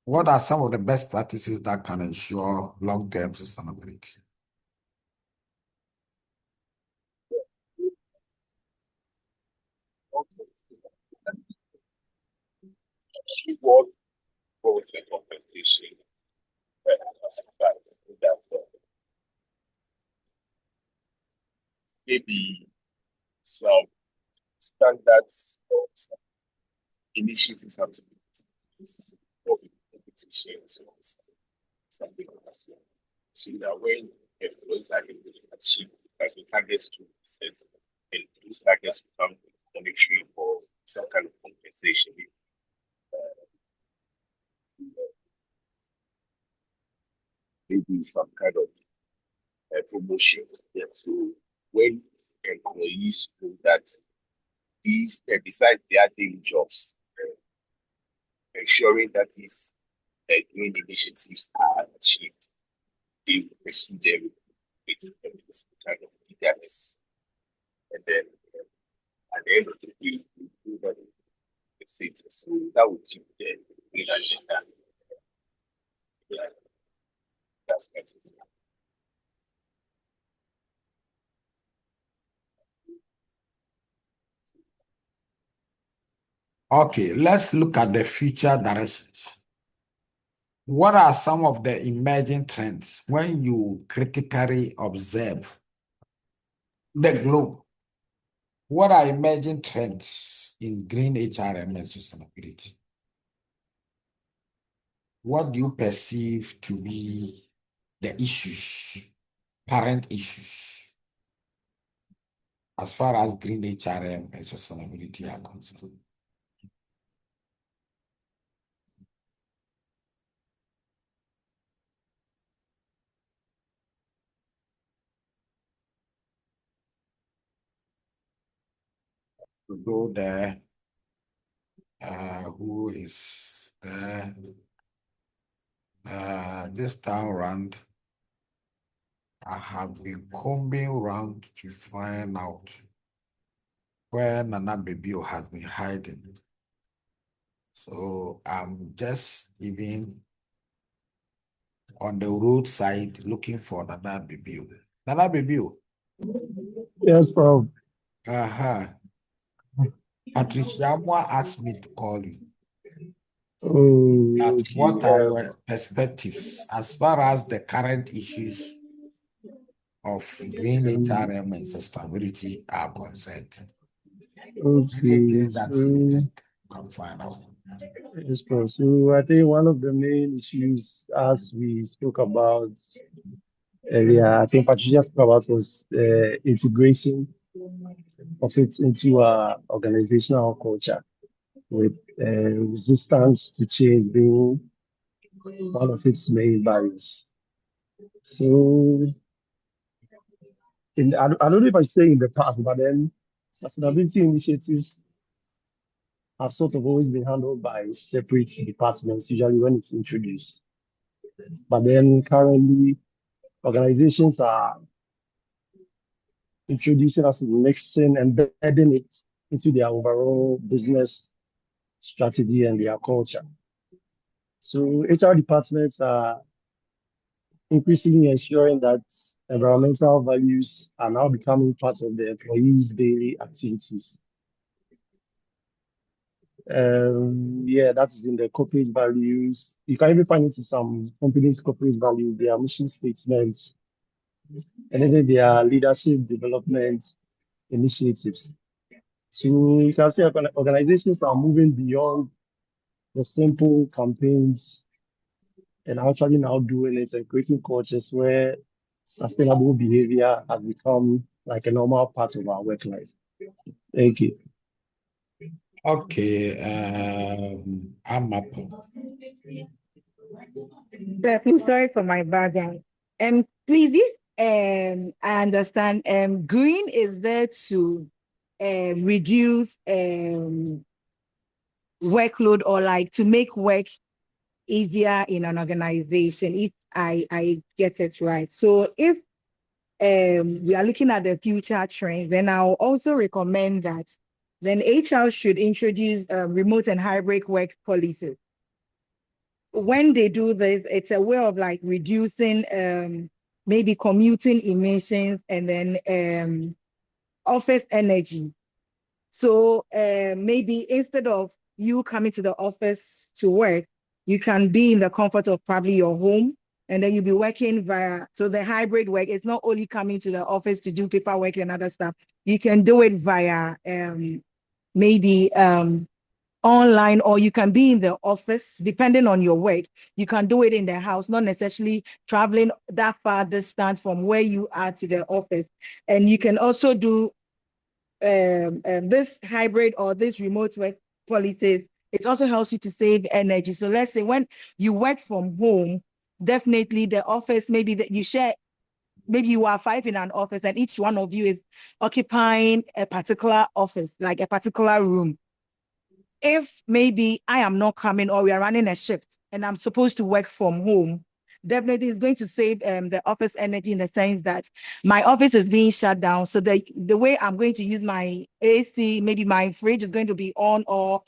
What are some of the best practices that can ensure long-term sustainability? What growth and compensation as a fact that maybe some standards or some initiatives have to be or competitions or something like that. So that when employees are able to achieve as the targets to set and those targets become monetary or some kind of compensation. Maybe some kind of promotion. Yeah. So when employees know that these, besides their daily jobs, ensuring that these green initiatives are achieved, they will pursue them with some kind of eagerness. And then at the end of the day, we do that the city. So that would keep the green agenda. Yeah, that's it. Okay, let's look at the future directions. What are some of the emerging trends when you critically observe the globe? What are emerging trends in green HRM and sustainability? What do you perceive to be the issues, current issues, as far as green HRM and sustainability are concerned? To go there, who is there? This time around, I have been combing around to find out where Nana Bebio has been hiding. So I'm just even on the roadside looking for Nana Bebio. Nana baby. Yes, Prof. Patricia asked me to call you. Oh, What okay. are your perspectives as far as the current issues of green HRM and sustainability are concerned? Okay, Anything that you so think can find out? yes, Prof. So I think one of the main issues, as we spoke about earlier, I think Patricia spoke about, was integration of it into our organizational culture, with resistance to change being one of its main barriers. So, I don't know if I should say in the past, but then sustainability initiatives have sort of always been handled by separate departments, usually when it's introduced. But then currently, organizations are introducing us, mixing and embedding it into their overall business strategy and their culture. So HR departments are increasingly ensuring that environmental values are now becoming part of the employees' daily activities. Yeah, that's in the corporate values. You can even find it in some companies' corporate values, their mission statements, and then their leadership development initiatives. So you can see organizations are moving beyond the simple campaigns and actually now doing it and creating cultures where sustainable behavior has become like a normal part of our work life. Thank you. Okay, I'm up. I'm sorry for my background. Please, I understand, green is there to reduce workload, or like to make work easier in an organization, if I get it right. So if we are looking at the future trends, then I'll also recommend that then HR should introduce remote and hybrid work policies. When they do this, it's a way of like reducing maybe commuting emissions, and then office energy. So maybe instead of you coming to the office to work, you can be in the comfort of probably your home, and then you'll be working via, so the hybrid work is not only coming to the office to do paperwork and other stuff. You can do it via maybe online, or you can be in the office, depending on your work. You can do it in the house, not necessarily traveling that far distance from where you are to the office. And you can also do this hybrid or this remote work policy. It also helps you to save energy. So let's say when you work from home, definitely the office, maybe that you share, maybe you are 5 in an office and each one of you is occupying a particular office, like a particular room. If maybe I am not coming, or we are running a shift and I'm supposed to work from home, definitely it's going to save the office energy, in the sense that my office is being shut down. So the way I'm going to use my AC, maybe my fridge is going to be on, or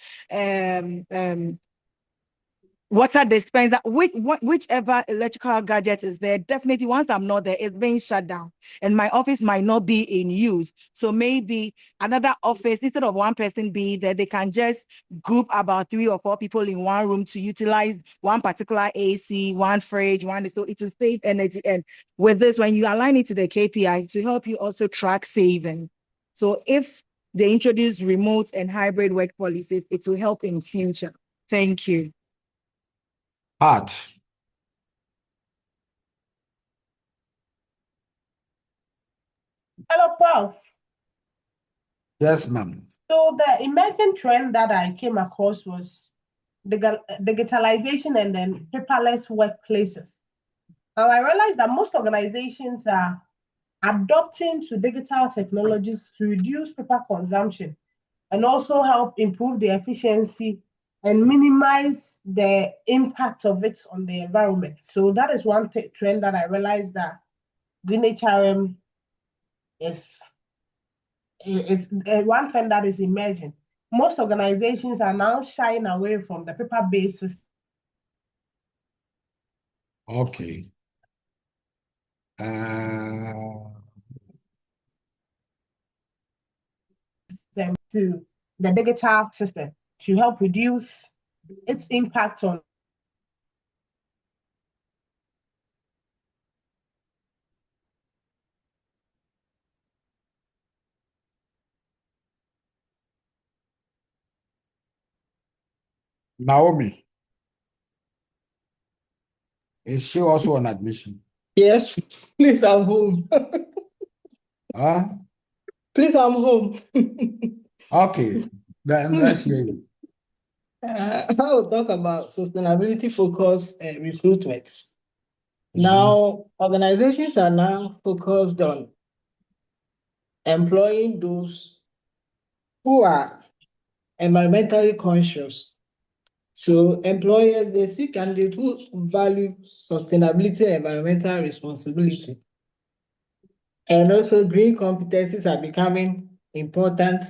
water dispenser, whichever electrical gadget is there, definitely once I'm not there, it's being shut down and my office might not be in use. So maybe another office, instead of one person being there, they can just group about 3 or 4 people in one room to utilize one particular AC, one fridge, one store. It will save energy. And with this, when you align it to the KPI, to help you also track saving. So if they introduce remote and hybrid work policies, it will help in future. Thank you. Art. Hello, Prof. Yes, ma'am. So the emerging trend that I came across was digitalization and then paperless workplaces. Now I realized that most organizations are adopting to digital technologies to reduce paper consumption and also help improve the efficiency and minimize the impact of it on the environment. So that is one trend that I realized, that green HRM is it's one trend that is emerging. Most organizations are now shying away from the paper-based system. Okay. To the digital system to help reduce its impact on Naomi, is she also on admission? Yes, please, I'm home. Huh? Please, I'm home. Okay, then let's hear you. I will talk about sustainability focused recruitment. Mhm. Now, organizations are now focused on employing those who are environmentally conscious. So employers, they see candidates who value sustainability and environmental responsibility. And also green competencies are becoming important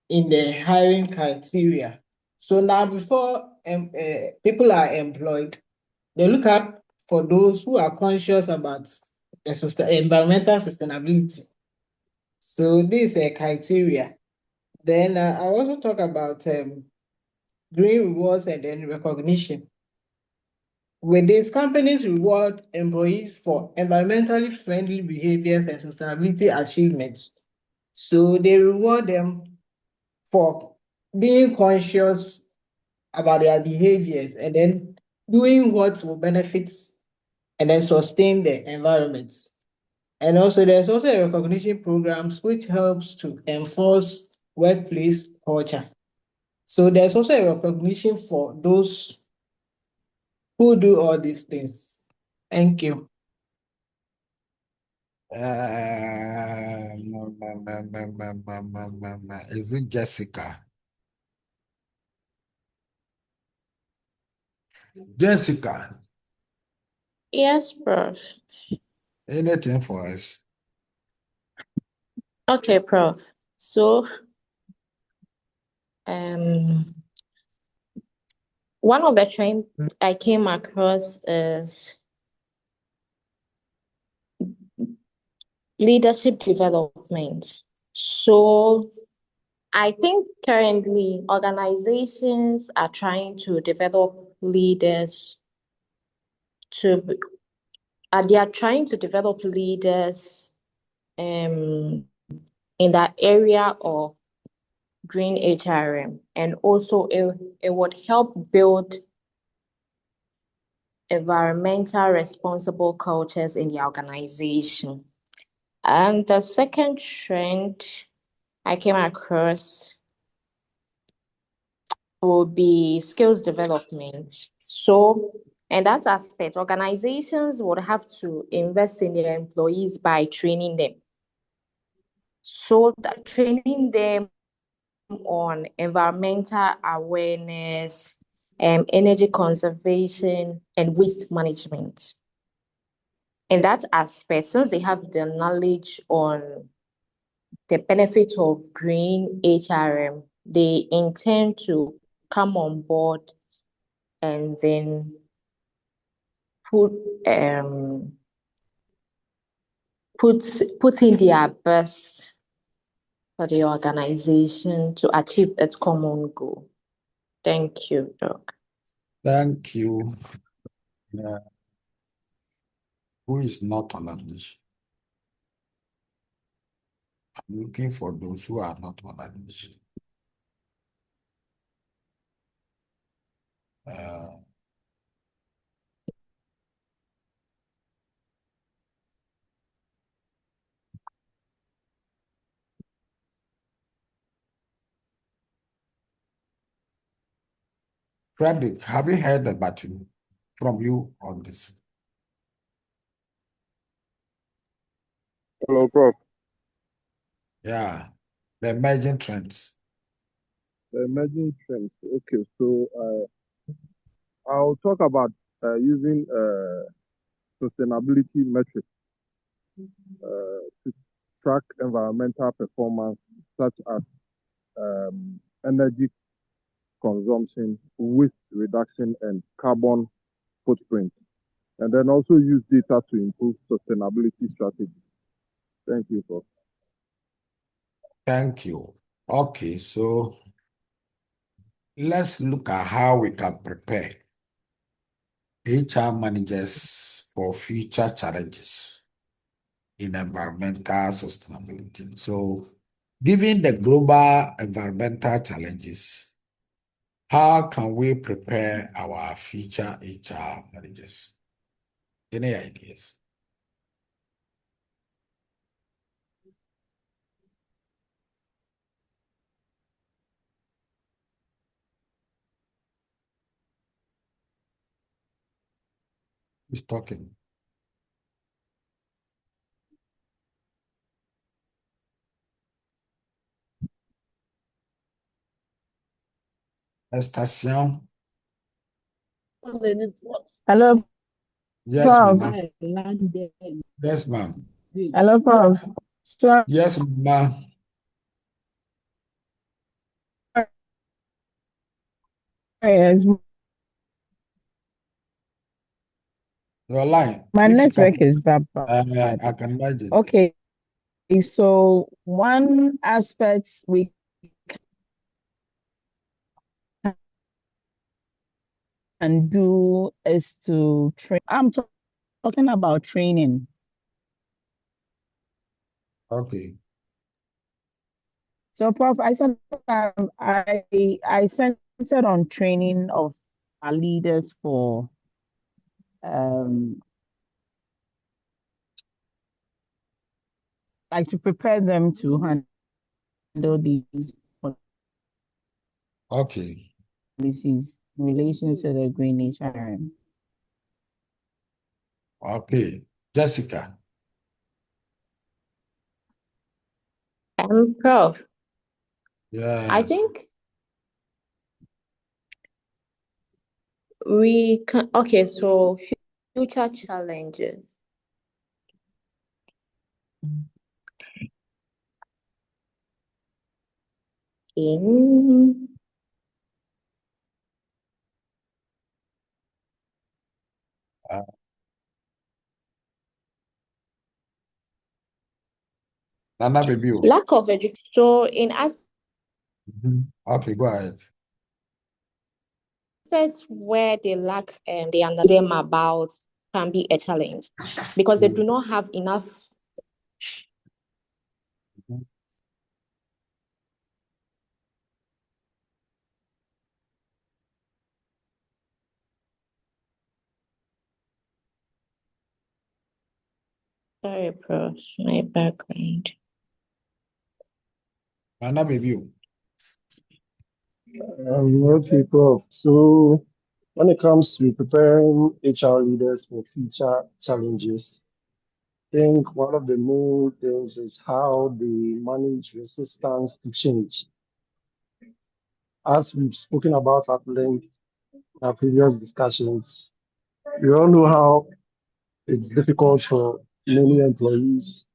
in the hiring criteria. So now before people are employed, they look up for those who are conscious about environmental sustainability. So this is a criteria. Then I also talk about green rewards and then recognition. With this, companies reward employees for environmentally friendly behaviors and sustainability achievements. So they reward them for being conscious about their behaviors and then doing what will benefit and then sustain the environment. And also there's also a recognition programs which helps to enforce workplace culture. So there's also a recognition for those who do all these things. Thank you. Is it Jessica? Jessica, Yes, Prof. anything for us? Okay, Prof. So, one of the trends I came across is leadership development. So, I think currently organizations are trying to develop leaders they are trying to develop leaders in that area of green HRM, and also it would help build environmental responsible cultures in the organization. And the second trend I came across will be skills development. So, in that aspect, organizations would have to invest in their employees by training them. So, that training them on environmental awareness, energy conservation, and waste management. In that aspect, since they have the knowledge on the benefit of green HRM, they intend to come on board and then put put in their best for the organization to achieve its common goal. Thank you, Doc. Thank you. Who is not on admission? I'm looking for those who are not on admission. Frederick, have you heard about from you on this? Hello, Prof. Yeah, the emerging trends. The emerging trends. Okay, so I'll talk about using sustainability metrics to track environmental performance, such as energy consumption, waste reduction, and carbon footprint. and then also use data to improve sustainability strategies. Thank you, Prof. Thank you. Okay, so let's look at how we can prepare HR managers for future challenges in environmental sustainability. So, given the global environmental challenges, how can we prepare our future HR managers? Any ideas? Who's talking? Estación? Hello, Yes, Prof. ma'am. Yes, ma'am. Hello, Prof. Sorry, Yes, ma'am. Your line. my If you can, network is that bad. I can imagine. Okay, so one aspect we can do is to train. I'm talking about training. Okay. So, Prof, I said I centered on training of our leaders for like to prepare them to handle these Okay. policies in relation to the green HRM. Okay. Jessica. Prof, I Yes. think we can, okay, so future challenges. In Nana baby. lack of education, so in Okay, go ahead. aspects where they lack they understand them about can be a challenge because they do not have enough. Sorry, Prof, my background. Nana baby. Okay, Prof. So when it comes to preparing HR leaders for future challenges, I think one of the main things is how they manage resistance to change. As we've spoken about at length in our previous discussions, we all know how it's difficult for many employees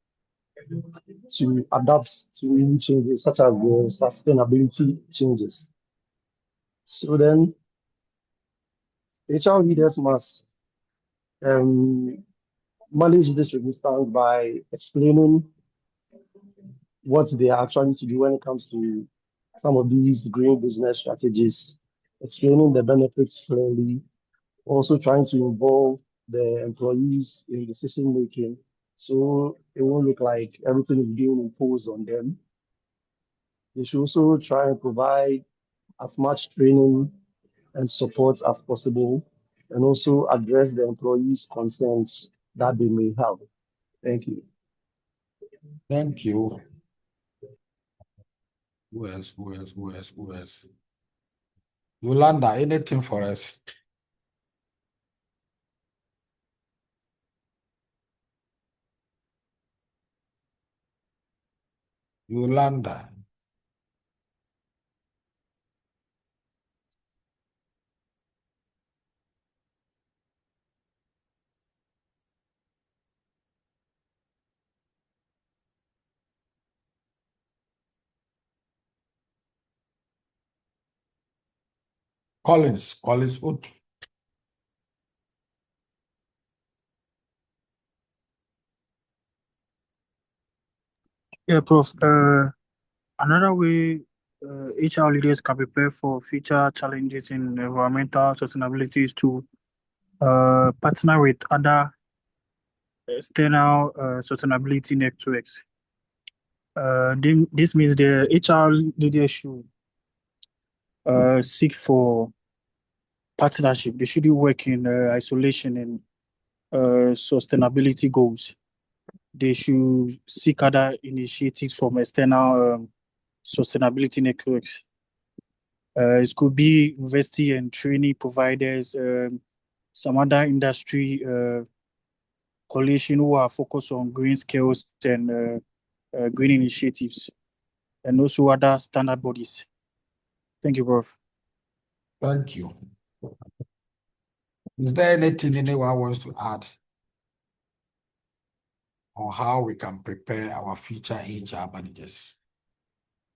to adapt to new changes, such as the sustainability changes. So then, HR leaders must manage this resistance by explaining what they are trying to do when it comes to some of these green business strategies, explaining the benefits clearly, also trying to involve the employees in decision making so it won't look like everything is being imposed on them. They should also try and provide as much training and support as possible and also address the employees' concerns that they may have. Thank you. Thank you. Who else? Who else? Who else? Who else? Yolanda, anything for us? Yolanda. Collins Wood. Yeah, Prof. Another way HR leaders can prepare for future challenges in environmental sustainability is to partner with other external sustainability networks. This means the HR leaders should seek for partnership. They shouldn't work in isolation and sustainability goals. They should seek other initiatives from external sustainability networks. It could be university and training providers, some other industry coalition who are focused on green skills and green initiatives, and also other standard bodies. Thank you, Prof. Thank you. Is there anything anyone wants to add on how we can prepare our future HR managers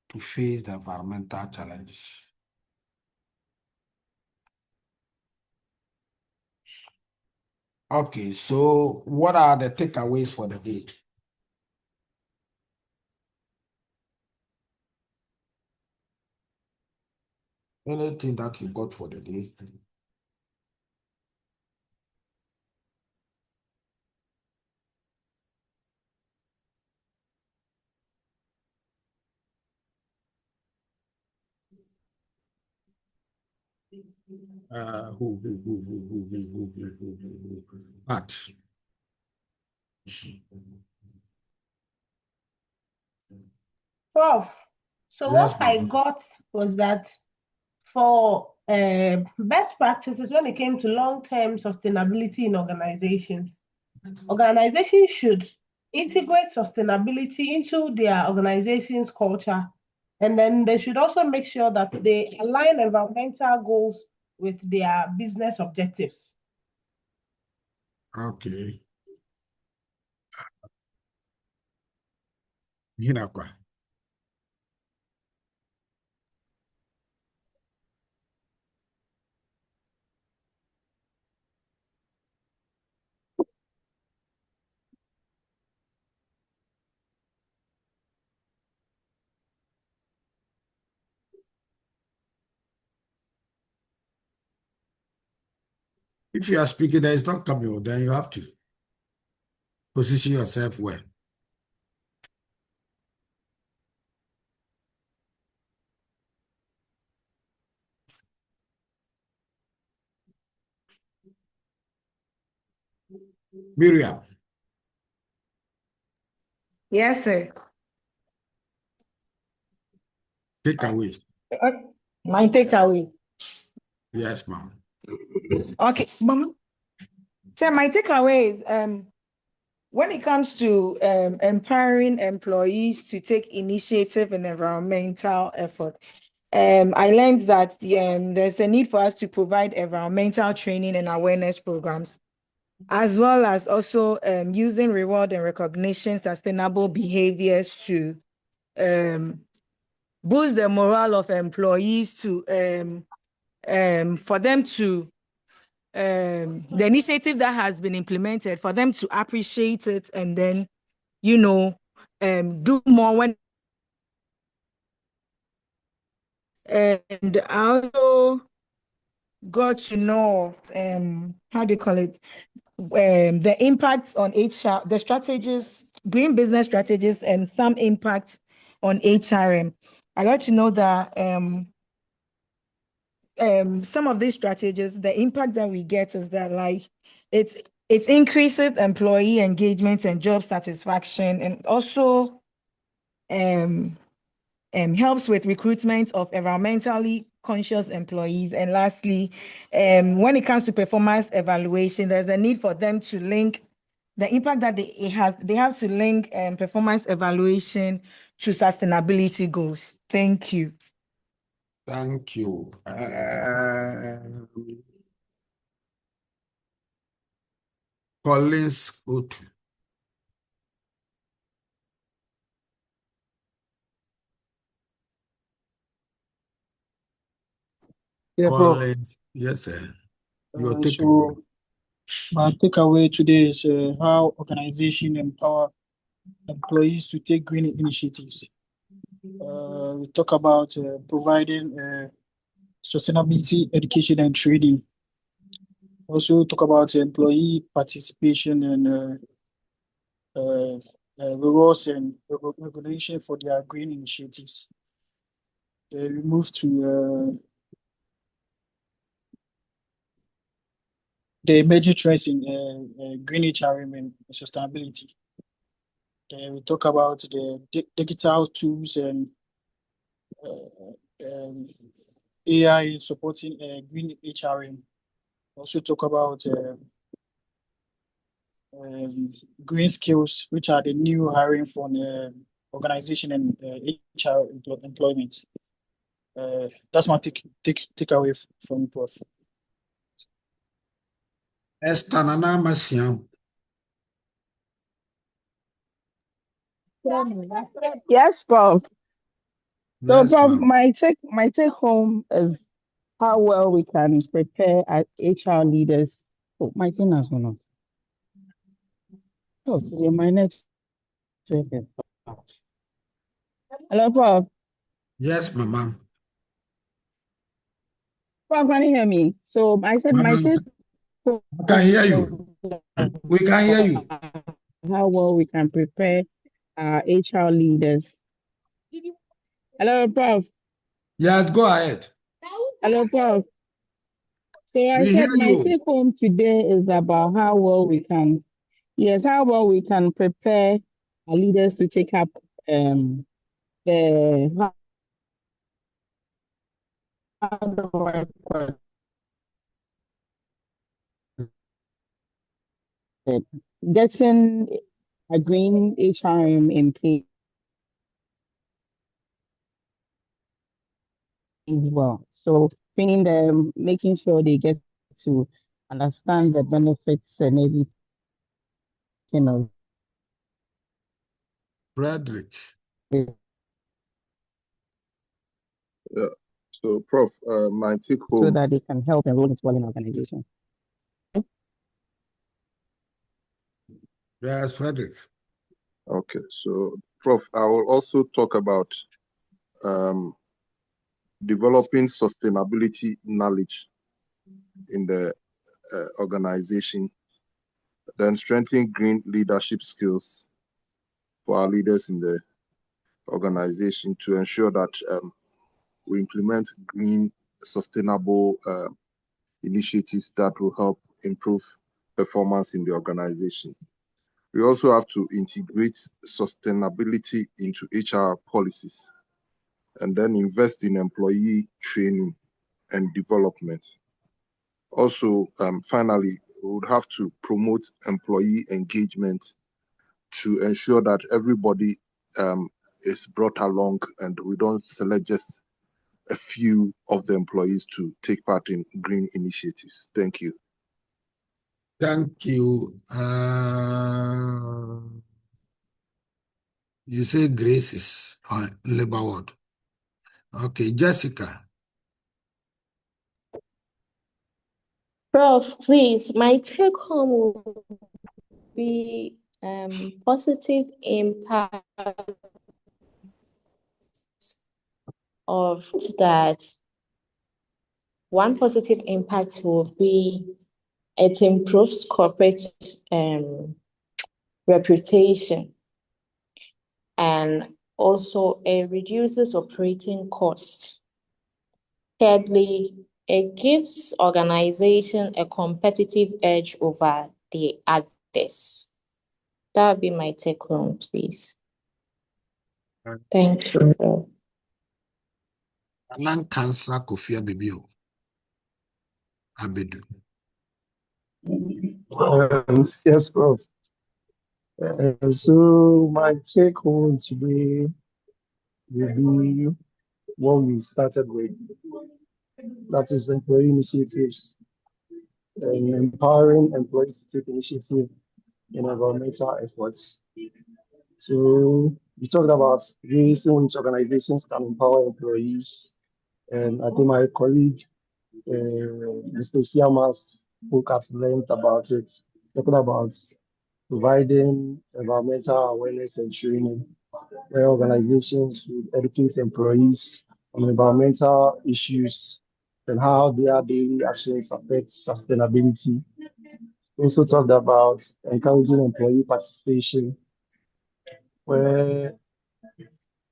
to face the environmental challenges? Okay, so what are the takeaways for the day? Anything that you got for the day? What? Prof. So Yes, what I ma'am. got was that for best practices when it came to long-term sustainability in organizations, organizations should integrate sustainability into their organization's culture. And then they should also make sure that they align environmental goals with their business objectives. Okay. Hinakwa. If you are speaking, there is not coming, then you have to position yourself well. Miriam, Yes, sir. takeaways. My takeaway. Yes, ma'am. Okay, Mama. So my takeaway is when it comes to empowering employees to take initiative in environmental effort, I learned that there's a need for us to provide environmental training and awareness programs, as well as also using reward and recognition sustainable behaviors to boost the morale of employees to for them to the initiative that has been implemented, for them to appreciate it and then, do more when. And I also got to know, how do you call it, the impacts on HR, the strategies, green business strategies, and some impacts on HRM. I got to know that some of these strategies, the impact that we get is that it increases employee engagement and job satisfaction, and also helps with recruitment of environmentally conscious employees. And lastly, when it comes to performance evaluation, there's a need for them to link the impact that they have to link performance evaluation to sustainability goals. Thank you. Thank you. Collins Otu. Yeah, Prof. Collins, yes, sir. Your takeaway. So my takeaway today is how organization empower employees to take green initiatives. We talk about providing sustainability education and training. Also talk about employee participation and rewards and regulation for their green initiatives. We move to the emerging trends in green HRM and sustainability. We talk about the digital tools and AI supporting green HRM. Also talk about green skills, which are the new hiring for organization and HR employment. That's my take away from Prof. Estanana Masian. Yes, Prof. So, Yes, Prof, ma'am. my take home is how well we can prepare as HR leaders. Oh, my thing has gone off. Oh, so my network is out. Hello, Prof. Yes, ma'am. Prof, can you hear me? So I said my Ma'am, take home I can hear is you. We can hear you. how well we can prepare our HR leaders. Hello, Prof. Yes, go ahead. Hello, Prof. So I We hear said my you. take home today is about how well we can, yes, how well we can prepare our leaders to take up the hard work, getting a green HRM in place as well. So training them, making sure they get to understand the benefits and everything of Frederick. it. Yeah. So, Prof, my take So home. that they can help enroll into well in organizations. Yes, Frederick. Okay. So, Prof, I will also talk about developing sustainability knowledge in the organization, then strengthening green leadership skills for our leaders in the organization to ensure that we implement green, sustainable initiatives that will help improve performance in the organization. We also have to integrate sustainability into HR policies and then invest in employee training and development. Also, finally, we would have to promote employee engagement to ensure that everybody is brought along and we don't select just a few of the employees to take part in green initiatives. Thank you. Thank you. You say Grace is on labor ward. Okay, Jessica. Prof, please, my take home will be positive impact of that. One positive impact will be it improves corporate reputation, and also it reduces operating costs. Thirdly, it gives organization a competitive edge over the others. That would be my take home, please. Thank you. Lung cancer Kofia Bibio. Abedu. Yes, Prof. So my take home today will be what we started with. That is employee initiatives and empowering employees to take initiative in environmental efforts. So we talked about ways in which organizations can empower employees. And I think my colleague, Mr. Siamas, spoke at length about it, talking about providing environmental awareness and training, where organizations should educate employees on environmental issues and how their daily actions affect sustainability. We also talked about encouraging employee participation, where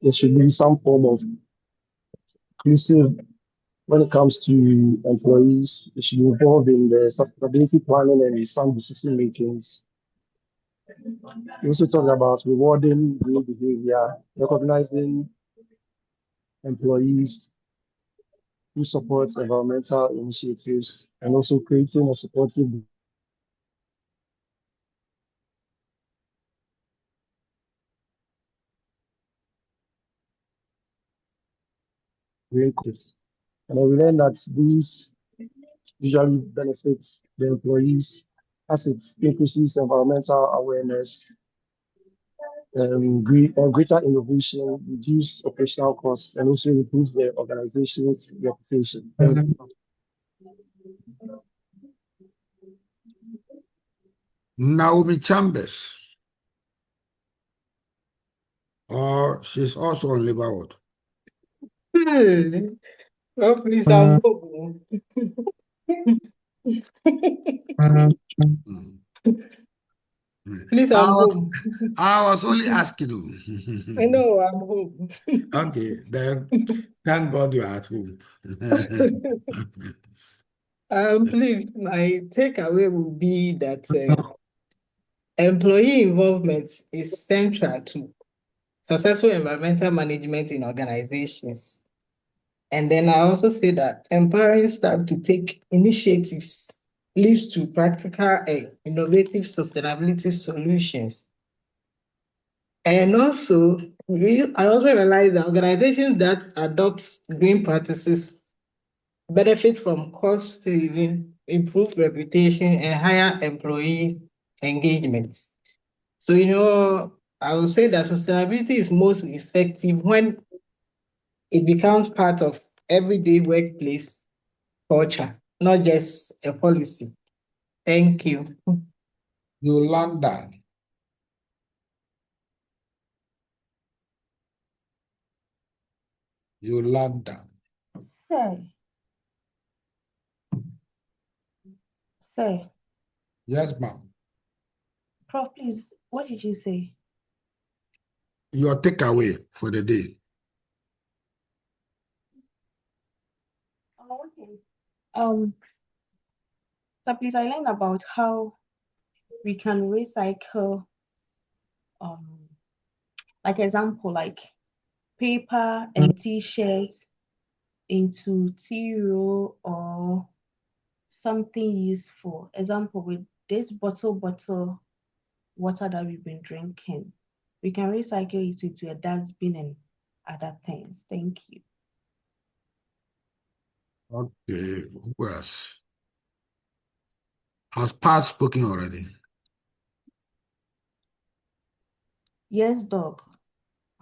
there should be some form of inclusive when it comes to employees. They should be involved in the sustainability planning and in some decision makings. We also talked about rewarding green behavior, recognizing employees who support environmental initiatives, and also creating a supportive green course. And we learned that these usually benefit the employees as it increases environmental awareness, greater innovation, reduce operational costs, and also improves the organization's reputation. Thank you. Naomi Chambers. Or she's also on labor ward. Oh, please, I'm home. Please, I'm home. I was only asking you. I know, I'm home. Okay, then thank God you're at home. Please, my takeaway will be that employee involvement is central to successful environmental management in organizations. And then I also say that empowering staff to take initiatives leads to practical and innovative sustainability solutions. And also, I also realized that organizations that adopt green practices benefit from cost saving, improved reputation, and higher employee engagement. So, I would say that sustainability is most effective when it becomes part of everyday workplace culture, not just a policy. Thank you. Yolanda. Yolanda. Sir. Yes, ma'am. Prof, please, what did you say? Your takeaway for the day. Oh, okay. So please, I learned about how we can recycle, like example, like paper and t-shirts into tea roll or something useful. Example, with this bottle water that we've been drinking, we can recycle it into a dustbin and other things. Thank you. Okay, who else? Has Pat spoken already? Yes, Doc.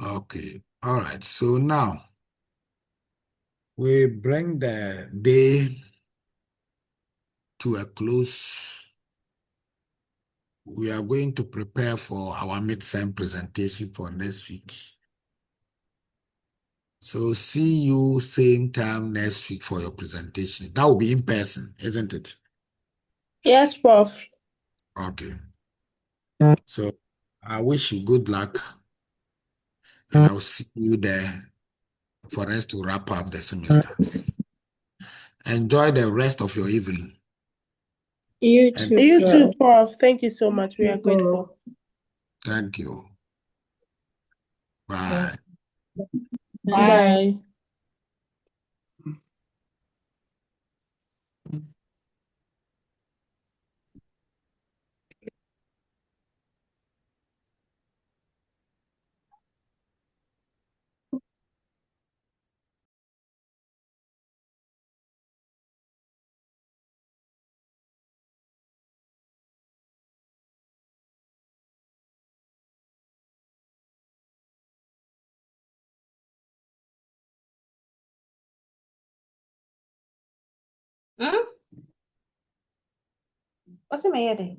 Okay, all right. So now we bring the day to a close. We are going to prepare for our midterm presentation for next week. So see you same time next week for your presentation. That will be in person, isn't it? Yes, Prof. Okay. So I wish you good luck, and I'll see you there for us to wrap up the semester. Enjoy the rest of your evening. You And too, You too, Prof. Prof. Thank you so much. We are grateful. thank you. Bye. Bye. What's in my head?